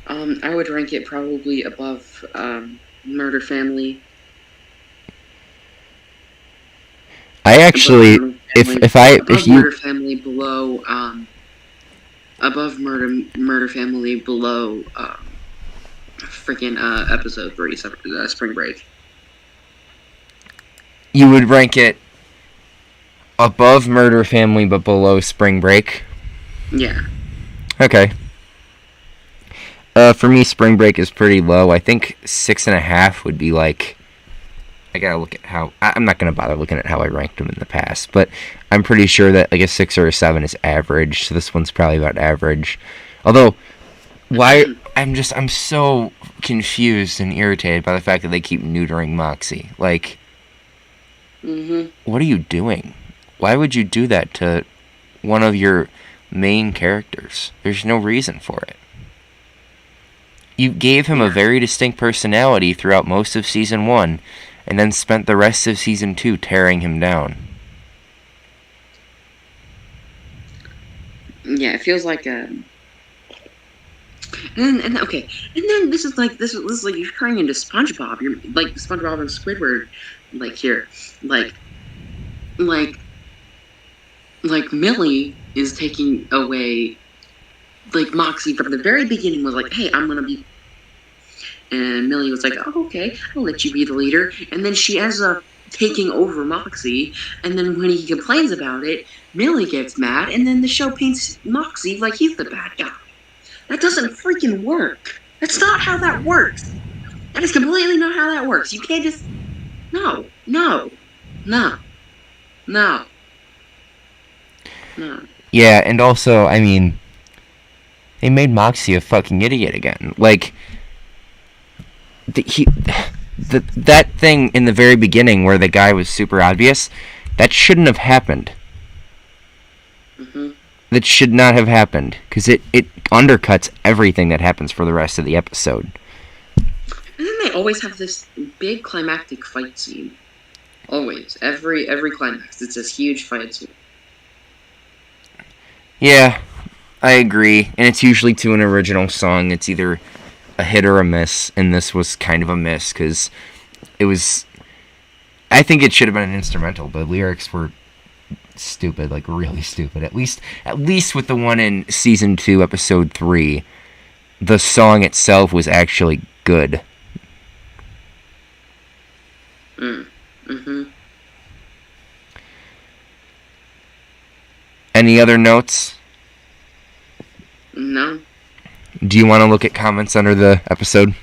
I would rank it probably above Murder Family. I actually, Murder Family below, above Murder Family below, freaking episode 3, Spring Break. You would rank it above Murder Family but below Spring Break? Yeah. Okay. For me, Spring Break is pretty low. I think 6.5 would be like... I gotta look at how... I'm not gonna bother looking at how I ranked them in the past, but I'm pretty sure that like a 6 or a 7 is average, so this one's probably about average. Although, I'm so confused and irritated by the fact that they keep neutering Moxie. Like, what are you doing? Why would you do that to one of your main characters? There's no reason for it. You gave him a very distinct personality throughout most of Season 1, and then spent the rest of Season 2 tearing him down. Yeah, it feels like and then this is like you're turning into SpongeBob. You're like SpongeBob and Squidward, like here, like Millie is taking away, like Moxie from the very beginning was like, hey, I'm gonna be, and Millie was like, oh, okay, I'll let you be the leader, and then she ends up taking over Moxie, and then when he complains about it, Millie gets mad, and then the show paints Moxie like he's the bad guy. That doesn't freaking work. That's not how that works. That is completely not how that works. You can't just... No. Yeah, and also, I mean, they made Moxie a fucking idiot again. Like, that thing in the very beginning where the guy was super obvious, that shouldn't have happened. That should not have happened, because it undercuts everything that happens for the rest of the episode. And then they always have this big climactic fight scene. Always. Every climax, it's this huge fight scene. Yeah, I agree. And it's usually to an original song. It's either a hit or a miss, and this was kind of a miss, because it was... I think it should have been an instrumental, but lyrics were stupid, like really stupid. At least with the one in Season 2, Episode 3, the song itself was actually good. Any other notes? No. Do you want to look at comments under the episode?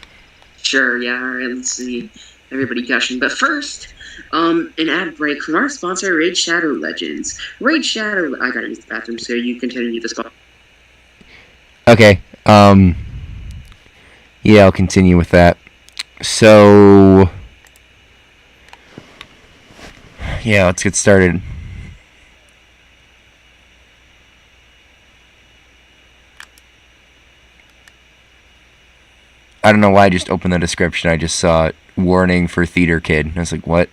Sure, yeah, alright, let's see. Everybody gushing. But first, an ad break from our sponsor, Raid Shadow Legends. Raid Shadow... I gotta use the bathroom, so you continue this call. Okay, yeah, I'll continue with that. So... yeah, let's get started. I don't know why I just opened the description. I just saw warning for theater kid. And I was like, what?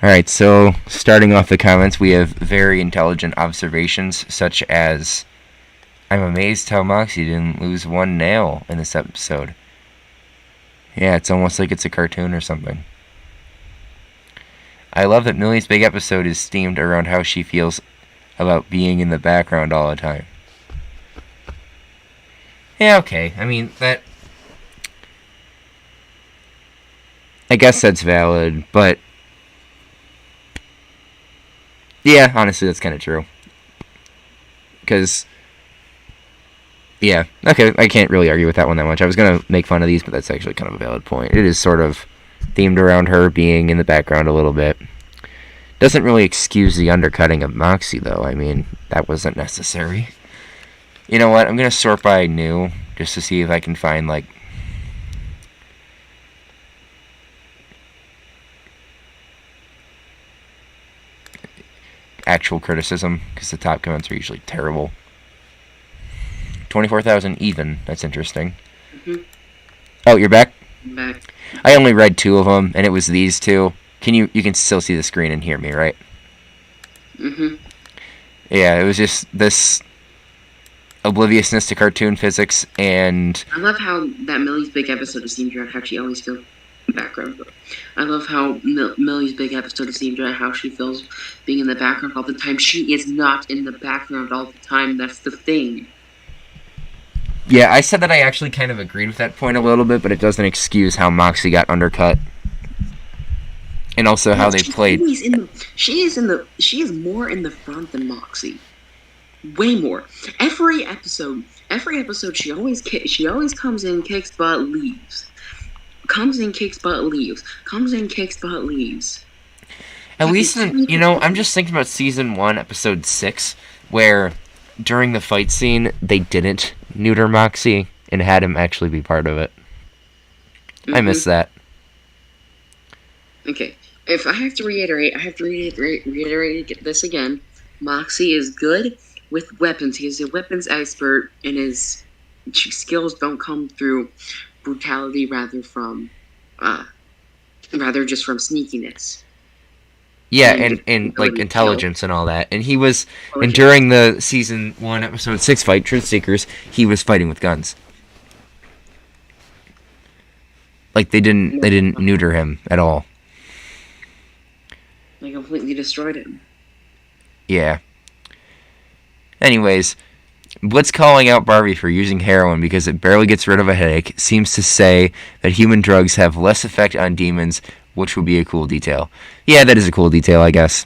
Alright, so starting off the comments, we have very intelligent observations, such as, I'm amazed how Moxie didn't lose one nail in this episode. Yeah, it's almost like it's a cartoon or something. I love that Millie's big episode is themed around how she feels about being in the background all the time. Yeah, okay. I mean, that... I guess that's valid, but... Yeah, honestly, that's kind of true. Because... Yeah, okay, I can't really argue with that one that much. I was going to make fun of these, but that's actually kind of a valid point. It is sort of themed around her being in the background a little bit. Doesn't really excuse the undercutting of Moxie, though. I mean, that wasn't necessary. You know what? I'm going to sort by new, just to see if I can find, like... actual criticism, because the top comments are usually terrible. 24,000 even. That's interesting. Mm-hmm. Oh, you're back? I'm back. I only read 2 of them, and it was these 2. You can still see the screen and hear me, right? Mm-hmm. Yeah, it was just this obliviousness to cartoon physics, and... I love how that Millie's big episode is themed around how she always feels in the background. I love how Millie's big episode is themed around how she feels being in the background all the time. She is not in the background all the time. That's the thing. Yeah, I said that I actually kind of agreed with that point a little bit, but it doesn't excuse how Moxie got undercut. And also how they played. She is more in the front than Moxie. Way more. Every episode she always comes in, kicks butt, leaves. Comes in, kicks butt, leaves. Comes in, kicks butt, leaves. At least I'm just thinking about season 1, episode 6, where during the fight scene they didn't neuter Moxie and had him actually be part of it. Mm-hmm. I miss that. Okay. If I have to reiterate this again. Moxie is good with weapons. He is a weapons expert, and his skills don't come through brutality, rather just from sneakiness. Yeah, and like intelligence and all that. And he was, and during the season 1, episode 6 fight, Truth Seekers, he was fighting with guns. Like they didn't neuter him at all. They completely destroyed him. Yeah. Anyways, Blitz calling out Barbie for using heroin because it barely gets rid of a headache seems to say that human drugs have less effect on demons, which would be a cool detail. Yeah, that is a cool detail, I guess.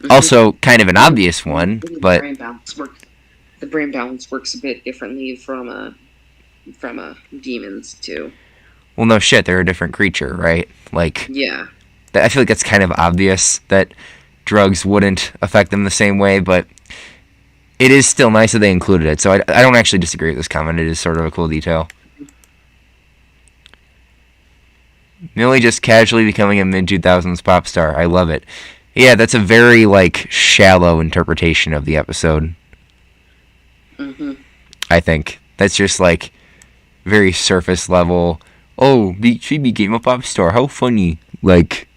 Also, kind of an obvious one, but... The brain balance works a bit differently from demons, too. Well, no shit, they're a different creature, right? Like... Yeah. I feel like that's kind of obvious that drugs wouldn't affect them the same way, but it is still nice that they included it. So I don't actually disagree with this comment. It is sort of a cool detail. Millie just casually becoming a mid-2000s pop star. I love it. Yeah, that's a very, like, shallow interpretation of the episode. Mm-hmm. I think. That's just, like, very surface level. Oh, she became a pop star. How funny. Like...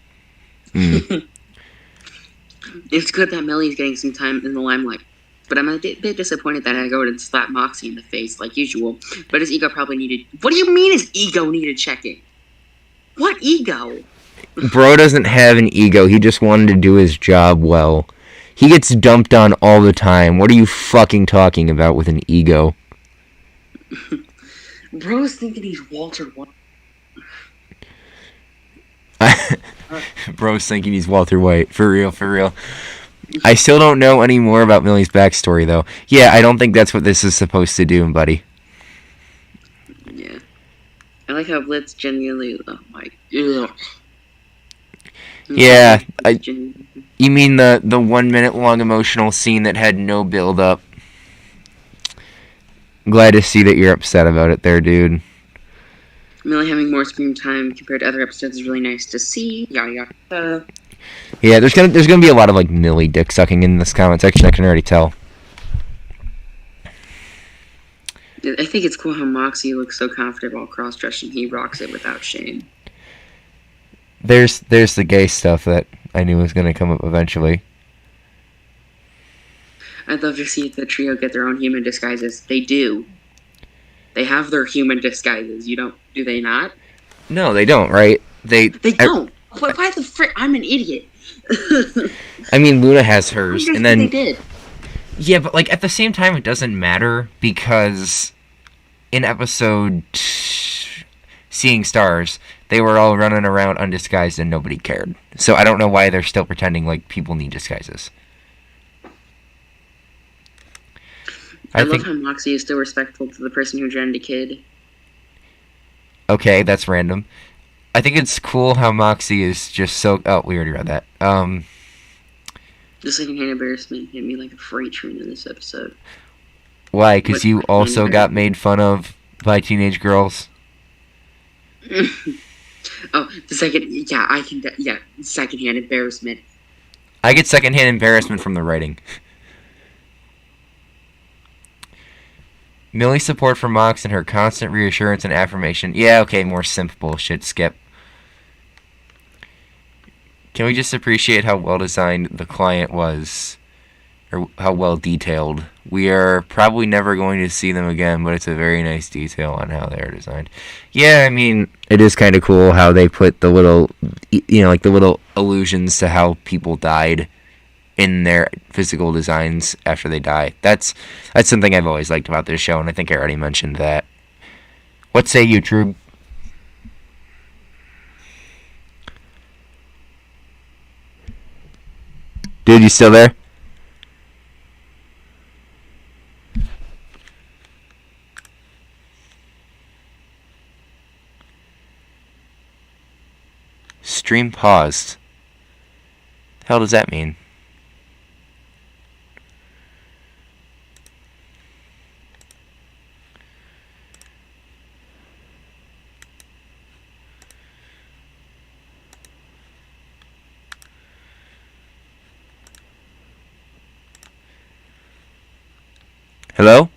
It's good that Millie's getting some time in the limelight, but I'm a bit disappointed that I go and slap Moxie in the face like usual. But his ego probably needed... What do you mean his ego needed checking? What ego? Bro doesn't have an ego. He just wanted to do his job well. He gets dumped on all the time. What are you fucking talking about with an ego? Bro's thinking he's Walter White. Bro's thinking he's Walter White. For real. I still don't know any more about Millie's backstory, though. Yeah, I don't think that's what this is supposed to do, buddy. Yeah. I like how Blitz genuinely... Oh, my... Ugh. Yeah. You mean the 1 minute long emotional scene that had no build-up? Glad to see that you're upset about it there, dude. Millie having more screen time compared to other episodes is really nice to see. Yada. Yeah, there's gonna be a lot of like Millie dick sucking in this comment section. I can already tell. I think it's cool how Moxie looks so confident while cross-dressed and he rocks it without shame. There's the gay stuff that I knew was going to come up eventually. I'd love to see the trio get their own human disguises. They do. They have their human disguises. Do they not? No, they don't, right? They don't. Why the frick? I'm an idiot. I mean, Luna has hers, and then they did. Yeah, but like at the same time, it doesn't matter because in episode Seeing Stars, they were all running around undisguised and nobody cared. So I don't know why they're still pretending like people need disguises. I love how Moxie is still respectful to the person who drowned a kid. Okay, that's random. I think it's cool how Moxie is just so... Oh, we already read that. The secondhand embarrassment hit me like a freight train in this episode. Why? Because you also got made fun of by teenage girls? Oh, the second... Yeah, I can... Yeah, secondhand embarrassment. I get secondhand embarrassment from the writing. Millie's support for Mox and her constant reassurance and affirmation. Yeah, okay, more simp bullshit, skip. Can we just appreciate how well designed the client was? Or how well detailed? We are probably never going to see them again, but it's a very nice detail on how they are designed. Yeah, I mean, it is kind of cool how they put the little, like the little allusions to how people died in their physical designs after they die. That's something I've always liked about this show, and I think I already mentioned that. What say you, Trub? Dude, you still there? Stream paused. The hell does that mean? Hello?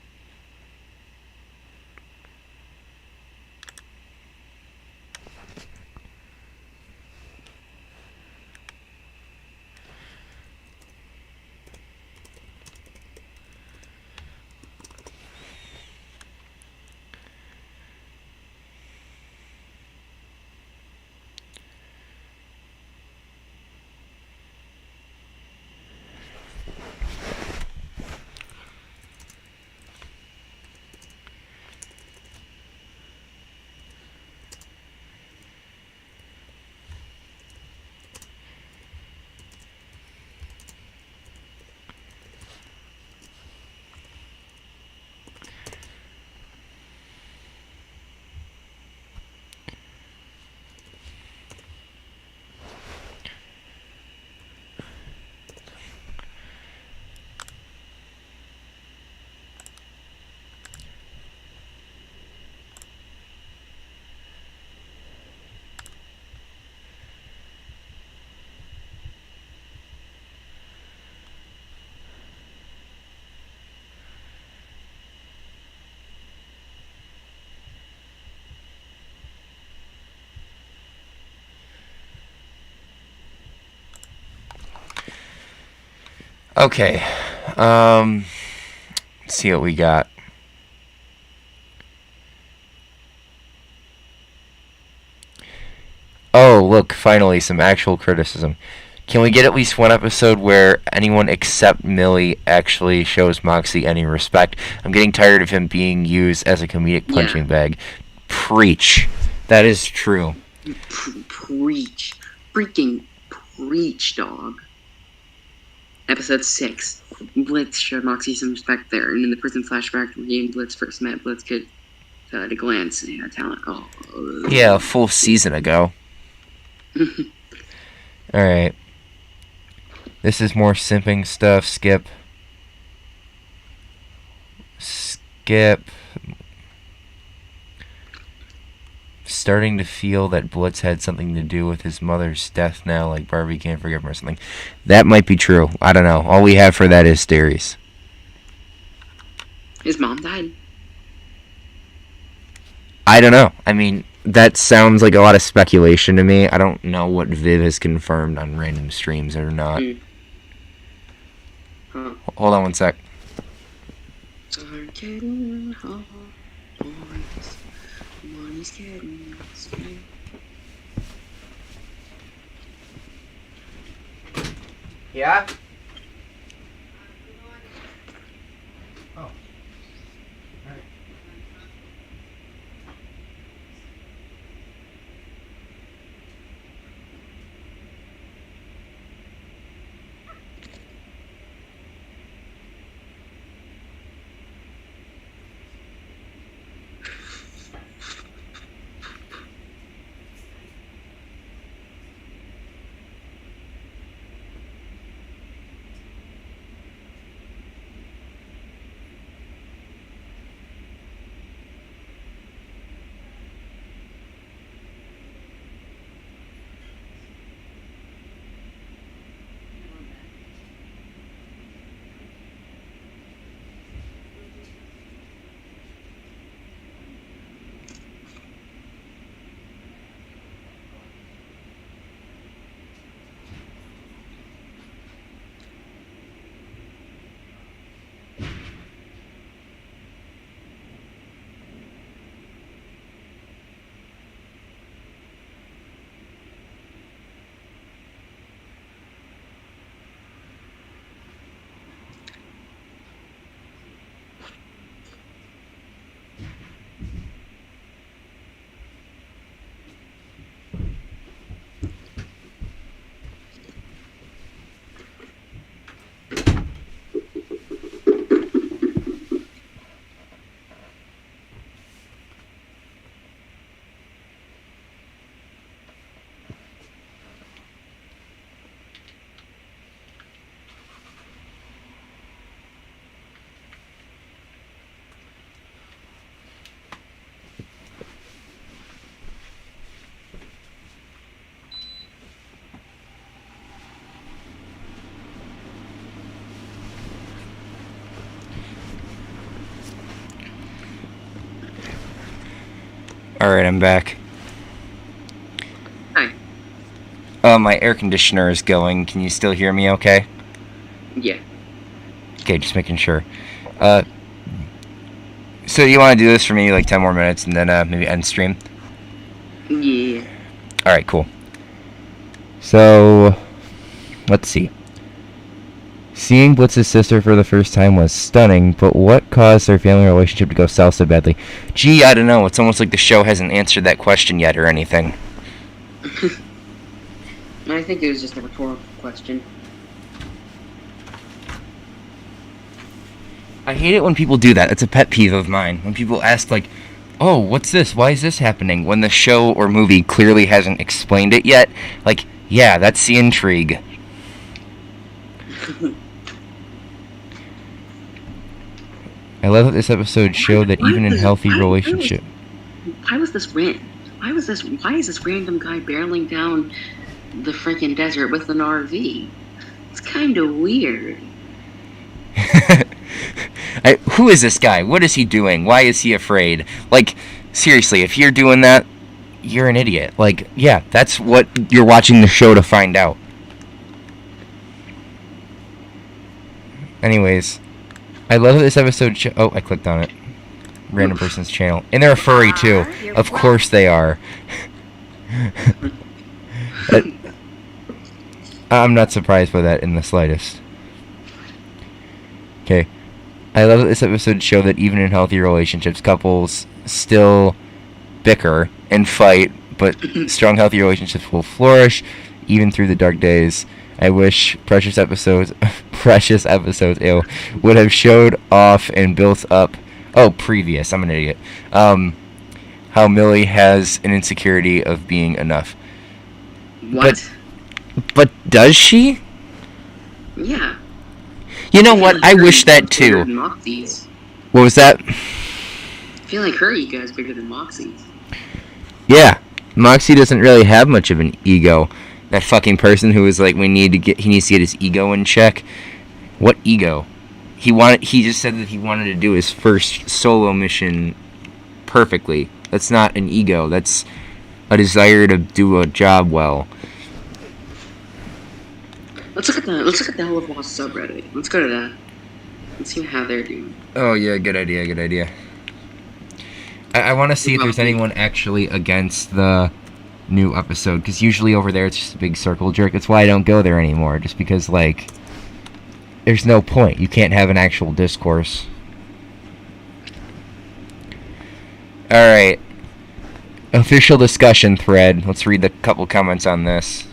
Okay, let's see what we got. Oh, look, finally, some actual criticism. Can we get at least one episode where anyone except Millie actually shows Moxie any respect? I'm getting tired of him being used as a comedic punching bag. Preach. That is true. Preach. Freaking preach, dog. Episode 6. Blitz showed Moxie some respect there, and in the prison flashback where he and Blitz first met, Blitz could, at a glance, see her talent. Yeah, a full season ago. Alright. This is more simping stuff. Skip. Skip. Starting to feel that Blitz had something to do with his mother's death now, like Barbie can't forgive him or something. That might be true. I don't know. All we have for that is theories. His mom died? I don't know. I mean, that sounds like a lot of speculation to me. I don't know what Viv has confirmed on random streams or not. Huh. Hold on one sec. Start getting hot, boys. Money's getting sweet. Yeah? Alright, I'm back. Hi. My air conditioner is going. Can you still hear me okay? Yeah. Okay, just making sure. So you want to do this for maybe like 10 more minutes and then maybe end stream? Yeah. Alright, cool. So, let's see. Seeing Blitz's sister for the first time was stunning, but what caused their family relationship to go south so badly? Gee, I don't know. It's almost like the show hasn't answered that question yet or anything. I think it was just a rhetorical question. I hate it when people do that. It's a pet peeve of mine. When people ask, like, oh, what's this? Why is this happening? When the show or movie clearly hasn't explained it yet. Like, yeah, that's the intrigue. I love that this episode showed that even in healthy relationship. Why is this random guy barreling down the freaking desert with an RV? It's kind of weird. Who is this guy? What is he doing? Why is he afraid? Like, seriously, if you're doing that, you're an idiot. Like, yeah, that's what you're watching the show to find out. Anyways, I love that this episode oh, I clicked on it. Random person's channel. And they're a furry, too. Of course they are. I'm not surprised by that in the slightest. Okay. I love that this episode showed that even in healthy relationships, couples still bicker and fight, but strong, healthy relationships will flourish even through the dark days. I wish precious episodes, ew, would have showed off and built up. Oh, previous. I'm an idiot. How Millie has an insecurity of being enough. What? But does she? Yeah. You know what? I wish that too. Moxie's. What was that? I feel like her ego is bigger than Moxie's. Yeah. Moxie doesn't really have much of an ego. That fucking person who was like, he needs to get his ego in check. What ego? He just said that he wanted to do his first solo mission perfectly. That's not an ego. That's a desire to do a job well. Let's look at the Helluva subreddit. Let's go to that. Let's see how they're doing. Oh yeah, good idea. I want to see if there's anyone actually against the new episode, because usually over there it's just a big circle jerk. That's why I don't go there anymore, just because, like, there's no point. You can't have an actual discourse. Alright. Official discussion thread. Let's read the couple comments on this.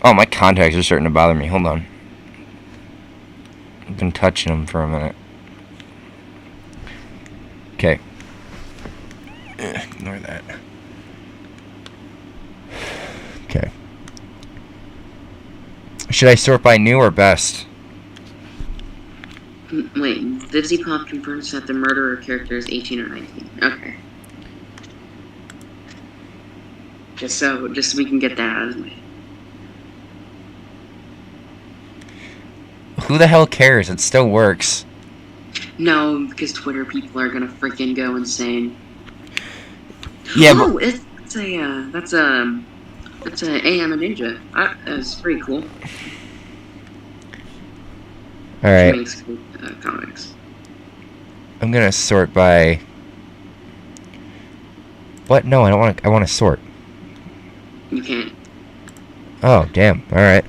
Oh, my contacts are starting to bother me. Hold on. I've been touching them for a minute. Okay. Ignore that. Okay. Should I sort by new or best? Wait, VivzyPop confirms that the murderer character is 18 or 19. Okay. Just so we can get that out of the way. Who the hell cares? It still works. No, because Twitter people are gonna freaking go insane. Yeah, oh, that's a AM a Ninja. That's pretty cool. All right. He makes cool comics. I'm gonna sort by. What? No, I don't want to. I want to sort. You can't. Oh, damn. All right.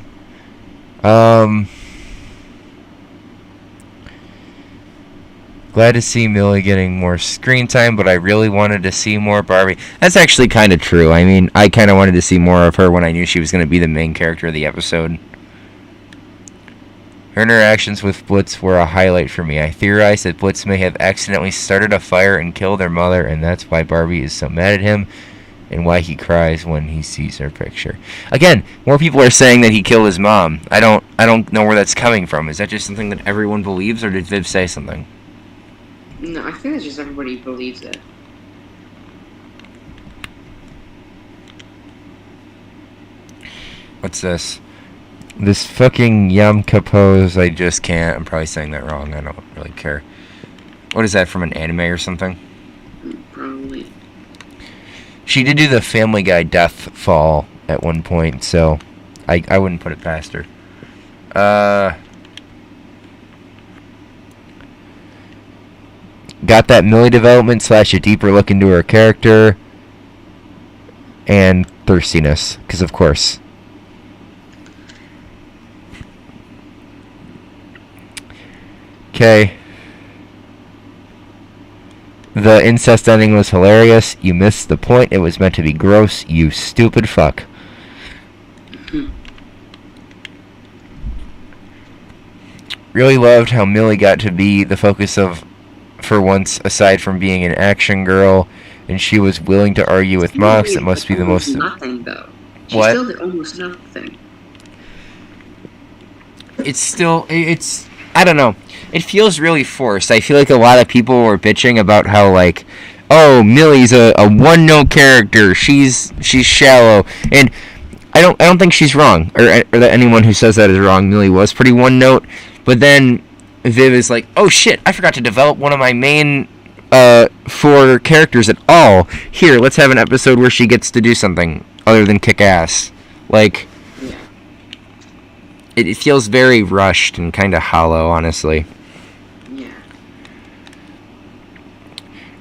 Glad to see Millie getting more screen time, but I really wanted to see more Barbie. That's actually kind of true. I mean, I kind of wanted to see more of her when I knew she was going to be the main character of the episode. Her interactions with Blitz were a highlight for me. I theorized that Blitz may have accidentally started a fire and killed their mother, and that's why Barbie is so mad at him, and why he cries when he sees her picture. Again, more people are saying that he killed his mom. I don't know where that's coming from. Is that just something that everyone believes, or did Viv say something? No, I think it's just everybody believes it. What's this? This fucking Yum Kapose, I just can't. I'm probably saying that wrong. I don't really care. What is that, from an anime or something? Probably. She did do the Family Guy death fall at one point, so I wouldn't put it past her. Got that Millie development / a deeper look into her character. And thirstiness, because of course. Okay. The incest ending was hilarious. You missed the point. It was meant to be gross, you stupid fuck. Really loved how Millie got to be the focus of, for once, aside from being an action girl, and she was willing to argue with Mox. It must be the most... Nothing, though. She What? still did almost nothing. It's still... It's... I don't know. It feels really forced. I feel like a lot of people were bitching about how, like, oh, Millie's a one-note character. She's shallow. And I don't think she's wrong. Or that anyone who says that is wrong. Millie was pretty one-note. But then Viv is like, oh shit, I forgot to develop one of my main 4 characters at all. Here, let's have an episode where she gets to do something other than kick ass. Like, it feels very rushed and kind of hollow, honestly. Yeah.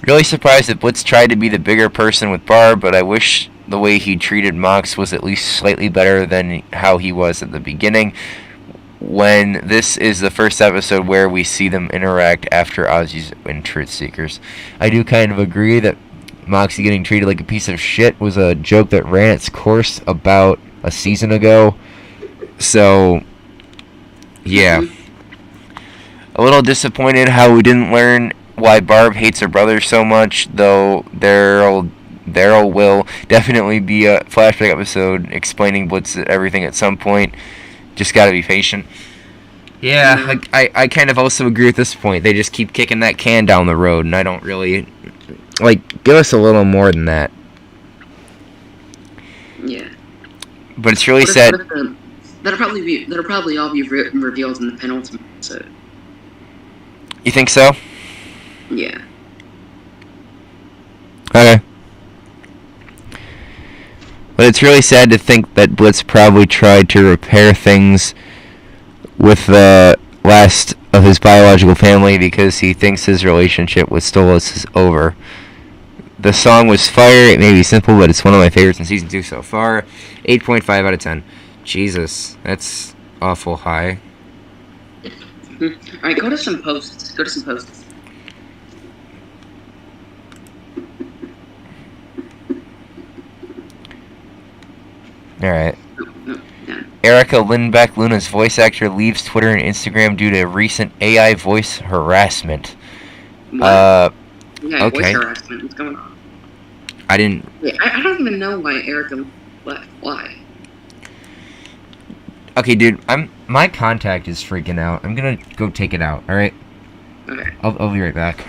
Really surprised that Blitz tried to be the bigger person with Barb, but I wish the way he treated Mox was at least slightly better than how he was at the beginning, when this is the first episode where we see them interact after Ozzy's in Truth Seekers. I do kind of agree that Moxie getting treated like a piece of shit was a joke that ran its course about a season ago. So, yeah. A little disappointed how we didn't learn why Barb hates her brother so much, though Daryl will definitely be a flashback episode explaining Blitz everything at some point. Just gotta be patient. Yeah, I kind of also agree at this point. They just keep kicking that can down the road, and I don't really... Like, give us a little more than that. Yeah. But it's really sad... That'll probably all be revealed in the penultimate episode. You think so? Yeah. Okay. But it's really sad to think that Blitz probably tried to repair things with the last of his biological family because he thinks his relationship with Stolas is over. The song was fire. It may be simple, but it's one of my favorites in season 2 so far. 8.5 out of 10. Jesus, that's awful high. Alright, go to some posts. Alright. No. Erica Lindbeck, Luna's voice actor, leaves Twitter and Instagram due to recent AI voice harassment. Yeah, okay. Voice harassment. What's going on? I didn't... Wait, I don't even know why Erica left. Why? Okay, dude, my contact is freaking out. I'm gonna go take it out, alright? Okay. I'll be right back.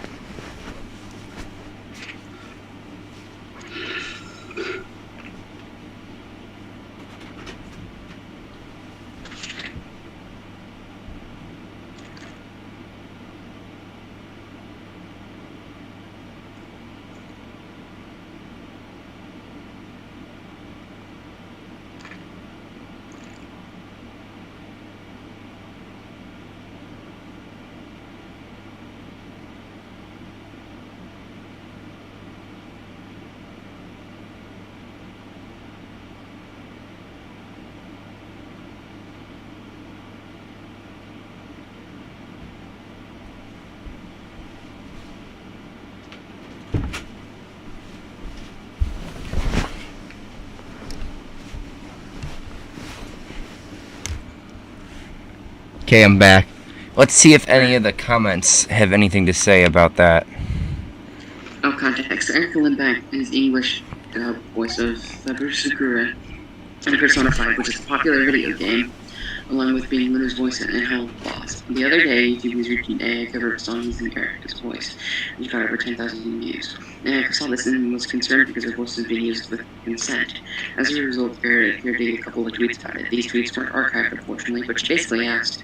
Okay, I'm back. Let's see if any of the comments have anything to say about that. Oh, context. Erica Lindbeck is English voice of Feber Sakura in Persona 5, which is a popular video game, along with being Luna's voice in Helluva Boss. The other day, YouTube user AI covered a song using Erica's voice, which got over 10,000 views. Erica saw this and was concerned because her voice was being used with consent. As a result, Erica appeared to get a couple of tweets about it. These tweets weren't archived, unfortunately, but she basically asked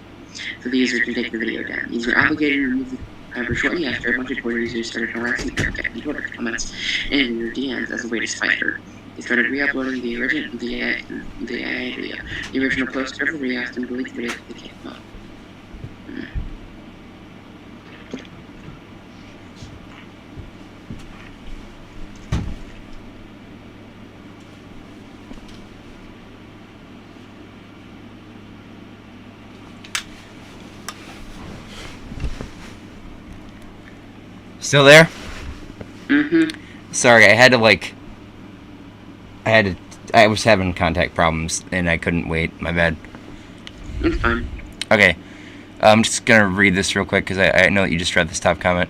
for the user to take the video down. These were obligated to remove the cover shortly after a bunch of Twitter users started harassing Erica in Twitter comments and in her DMs as a way to spite her. They started re-uploading the original video. The original post of the react and deleted the video that came up. Still there? Mm-hmm. Sorry, I was having contact problems and I couldn't wait. My bad. It's fine. Okay. I'm just gonna read this real quick because I know that you just read this top comment.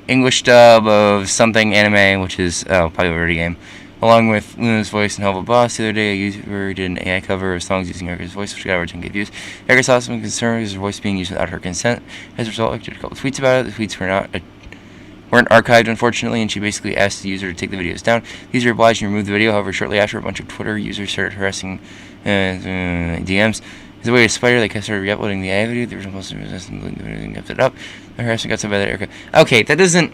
English dub of something anime, which is popular game. Along with Luna's voice and Helluva Boss, the other day a user did an AI cover of songs using Erica's voice, which got over 10k views. Erica saw some concern with her voice being used without her consent. As a result, I did a couple tweets about it. The tweets weren't archived, unfortunately, and she basically asked the user to take the videos down. The user obliged to remove the video. However, shortly after, a bunch of Twitter users started harassing DMs. As a way to spite her, they started re-uploading the AI video. The original post was and kept it up. The harassment got so bad that Erica... Okay, that doesn't...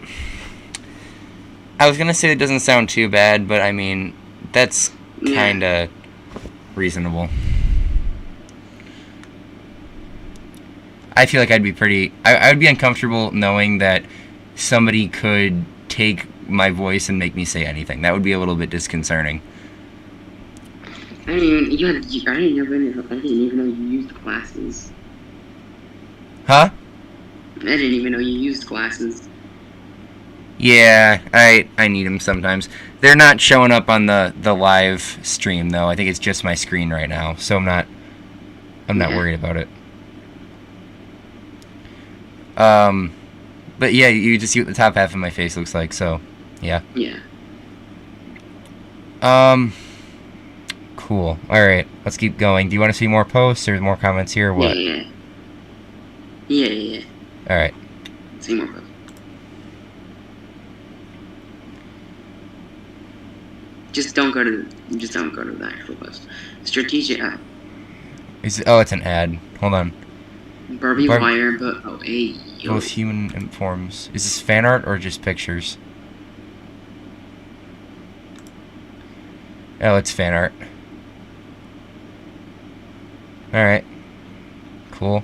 I was gonna say it doesn't sound too bad, but I mean, that's kinda reasonable. I feel like I'd be pretty... I would be uncomfortable knowing that somebody could take my voice and make me say anything. That would be a little bit disconcerting. I didn't even know you used glasses. Huh? I didn't even know you used glasses. Yeah, I need them sometimes. They're not showing up on the live stream though. I think it's just my screen right now, so I'm not worried about it. But yeah, you just see what the top half of my face looks like, so yeah. Yeah. Cool. Alright, let's keep going. Do you want to see more posts or more comments here or what? Yeah. Alright. See more posts. Just don't go to the actual post. Strategic It's an ad. Hold on. Barbie Wire, but both human and forms. Is this fan art or just pictures? Oh, it's fan art. Alright. Cool.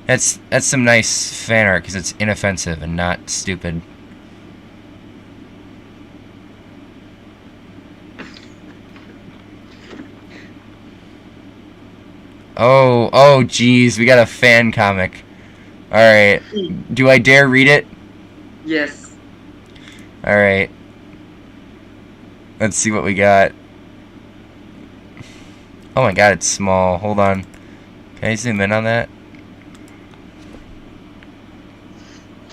That's some nice fan art because it's inoffensive and not stupid. Oh, geez, we got a fan comic. Alright. Do I dare read it? Yes. Alright. Let's see what we got. Oh my god, it's small. Hold on. Can I zoom in on that?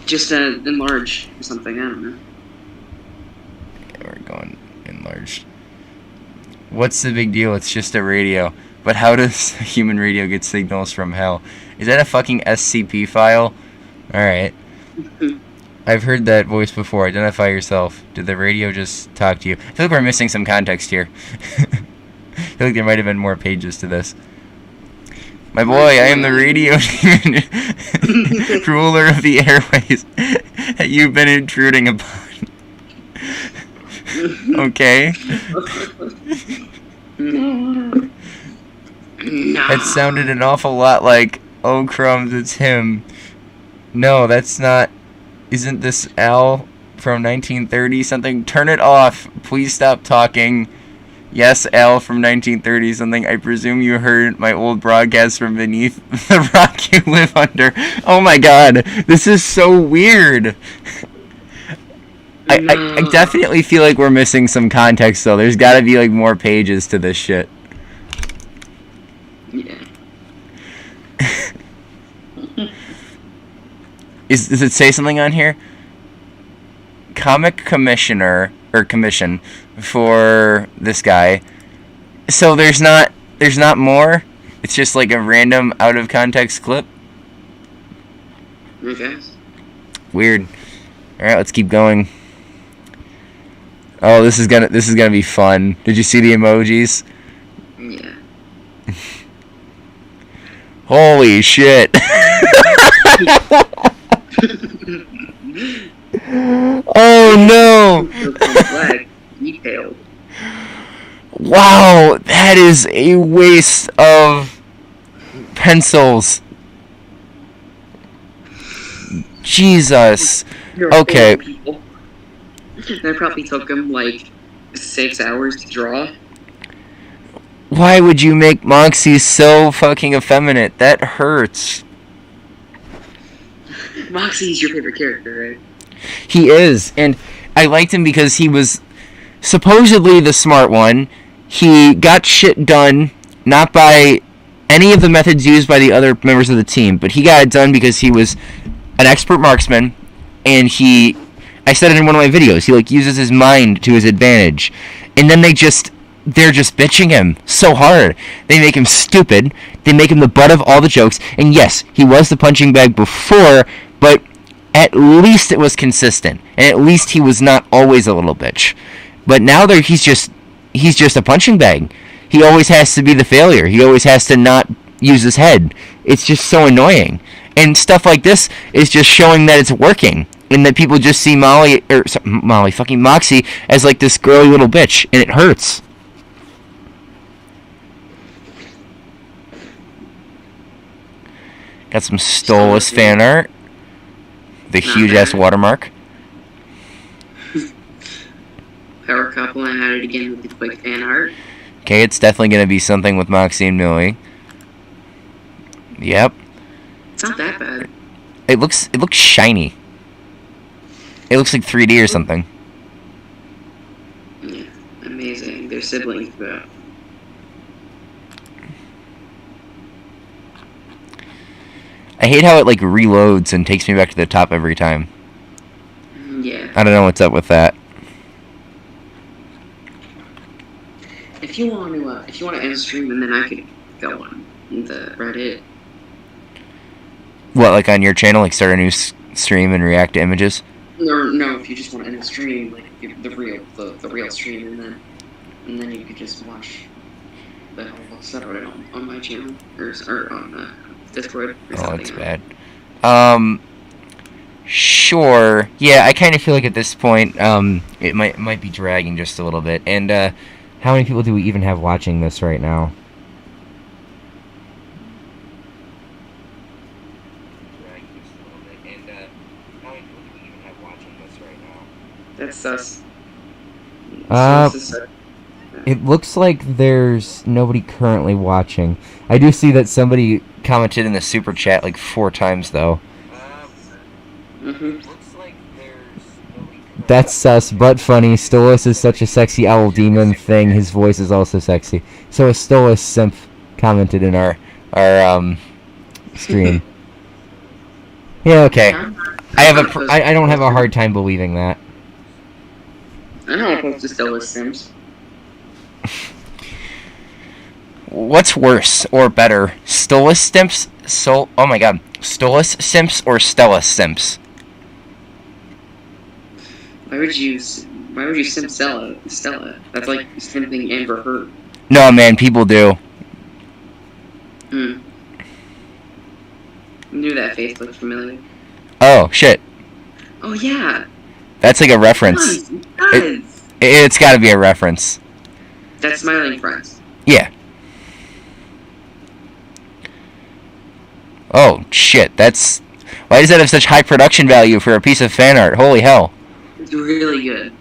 Just enlarge or something, I don't know. Yeah, we're going enlarged. What's the big deal? It's just a radio. But how does a human radio get signals from hell? Is that a fucking SCP file? Alright. I've heard that voice before. Identify yourself. Did the radio just talk to you? I feel like we're missing some context here. I feel like there might have been more pages to this. My boy, I am the radio demon, ruler of the airways that you've been intruding upon. Okay. No. It sounded an awful lot like, oh crumbs, it's him. No, that's not. Isn't this Al from 1930 something? Turn it off. Please stop talking. Yes, Al from 1930 something. I presume you heard my old broadcast from beneath the rock you live under. Oh my god, this is so weird. I definitely feel like we're missing some context though. There's gotta be like more pages to this shit. Yeah. Does it say something on here? Comic commissioner or commission for this guy. So there's not more. It's just like a random out of context clip. Okay. Weird. All right, let's keep going. Oh, this is gonna be fun. Did you see the emojis? Yeah. Holy shit. Oh no. Black, detailed. Wow, that is a waste of pencils. Jesus. Okay. That probably took him like 6 hours to draw. Why would you make Moxie so fucking effeminate? That hurts. Moxie's your favorite character, right? He is, and I liked him because he was supposedly the smart one. He got shit done, not by any of the methods used by the other members of the team, but he got it done because he was an expert marksman, and I said it in one of my videos, he like uses his mind to his advantage, and then they're just bitching him so hard. They make him stupid, they make him the butt of all the jokes, and yes, he was the punching bag before, but at least it was consistent, and at least he was not always a little bitch. But now he's just a punching bag. He always has to be the failure. He always has to not use his head. It's just so annoying. And stuff like this is just showing that it's working, and that people just see fucking Moxie as like this girly little bitch, and it hurts. Got some Stolas fan art. The huge-ass watermark. Power couple and at it again with the quick fan art. Okay, it's definitely going to be something with Moxie and Millie. Yep. It's not that bad. It looks shiny. It looks like 3D or something. Yeah, amazing. They're siblings, but... I hate how it like reloads and takes me back to the top every time. Yeah. I don't know what's up with that. If you want to end stream, and then I could go on the Reddit. What, like on your channel, like start a new stream and react to images? No. If you just want to end the stream, like the real stream, and then you could just watch the whole stuff on my channel or on Discord. Or oh, something. that's bad. sure. Yeah, I kind of feel like at this point, it might be dragging just a little bit. And how many people do we even have watching this right now? That's sus. It looks like there's nobody currently watching. I do see that somebody commented in the super chat like 4 times though. That's sus, but funny. Stolas is such a sexy owl demon thing. His voice is also sexy. So a Stolas simp commented in our stream. Yeah, okay. I don't have a hard time believing that. I know I'm supposed to Stolas Sims. What's worse or better, Stolas simps? Oh my god, Stolas simps or Stella simps? Why would you simp Stella? That's like simping Amber Heard. No, man, people do. I knew that face looked familiar. Oh shit. Oh yeah. That's like a reference. It's got to be a reference. That's Smiling Friends. Yeah. Oh shit, that's... Why does that have such high production value for a piece of fan art? Holy hell. It's really good.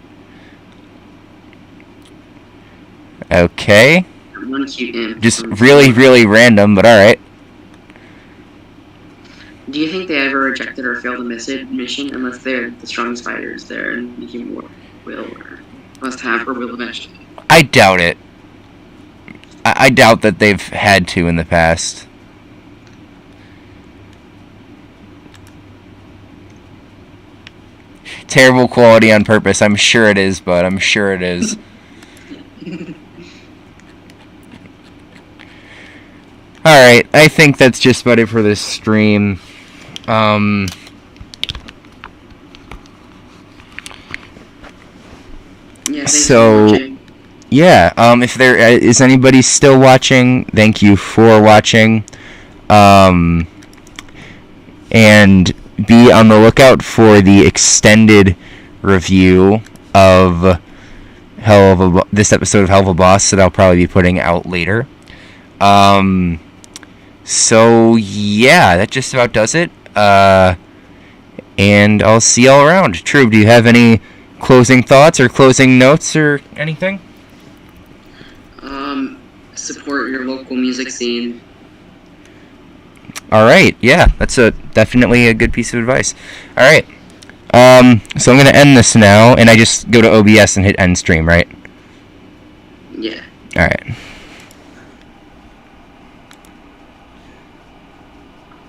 Okay. One cute imp. Just really, really random, but alright. Do you think they ever rejected or failed a mission unless they're the strongest fighters there and you will or must have or will eventually? I doubt it. I doubt that they've had to in the past. Terrible quality on purpose. I'm sure it is, but I'm sure it is. Alright, I think that's just about it for this stream. If there is anybody still watching, thank you for watching. And be on the lookout for the extended review of this episode of Helluva Boss that I'll probably be putting out later. So yeah, that just about does it. And I'll see y'all around. Trub, do you have any closing thoughts or closing notes or anything? Support your local music scene. Alright, yeah, that's definitely a good piece of advice. Alright, so I'm going to end this now, and I just go to OBS and hit end stream, right?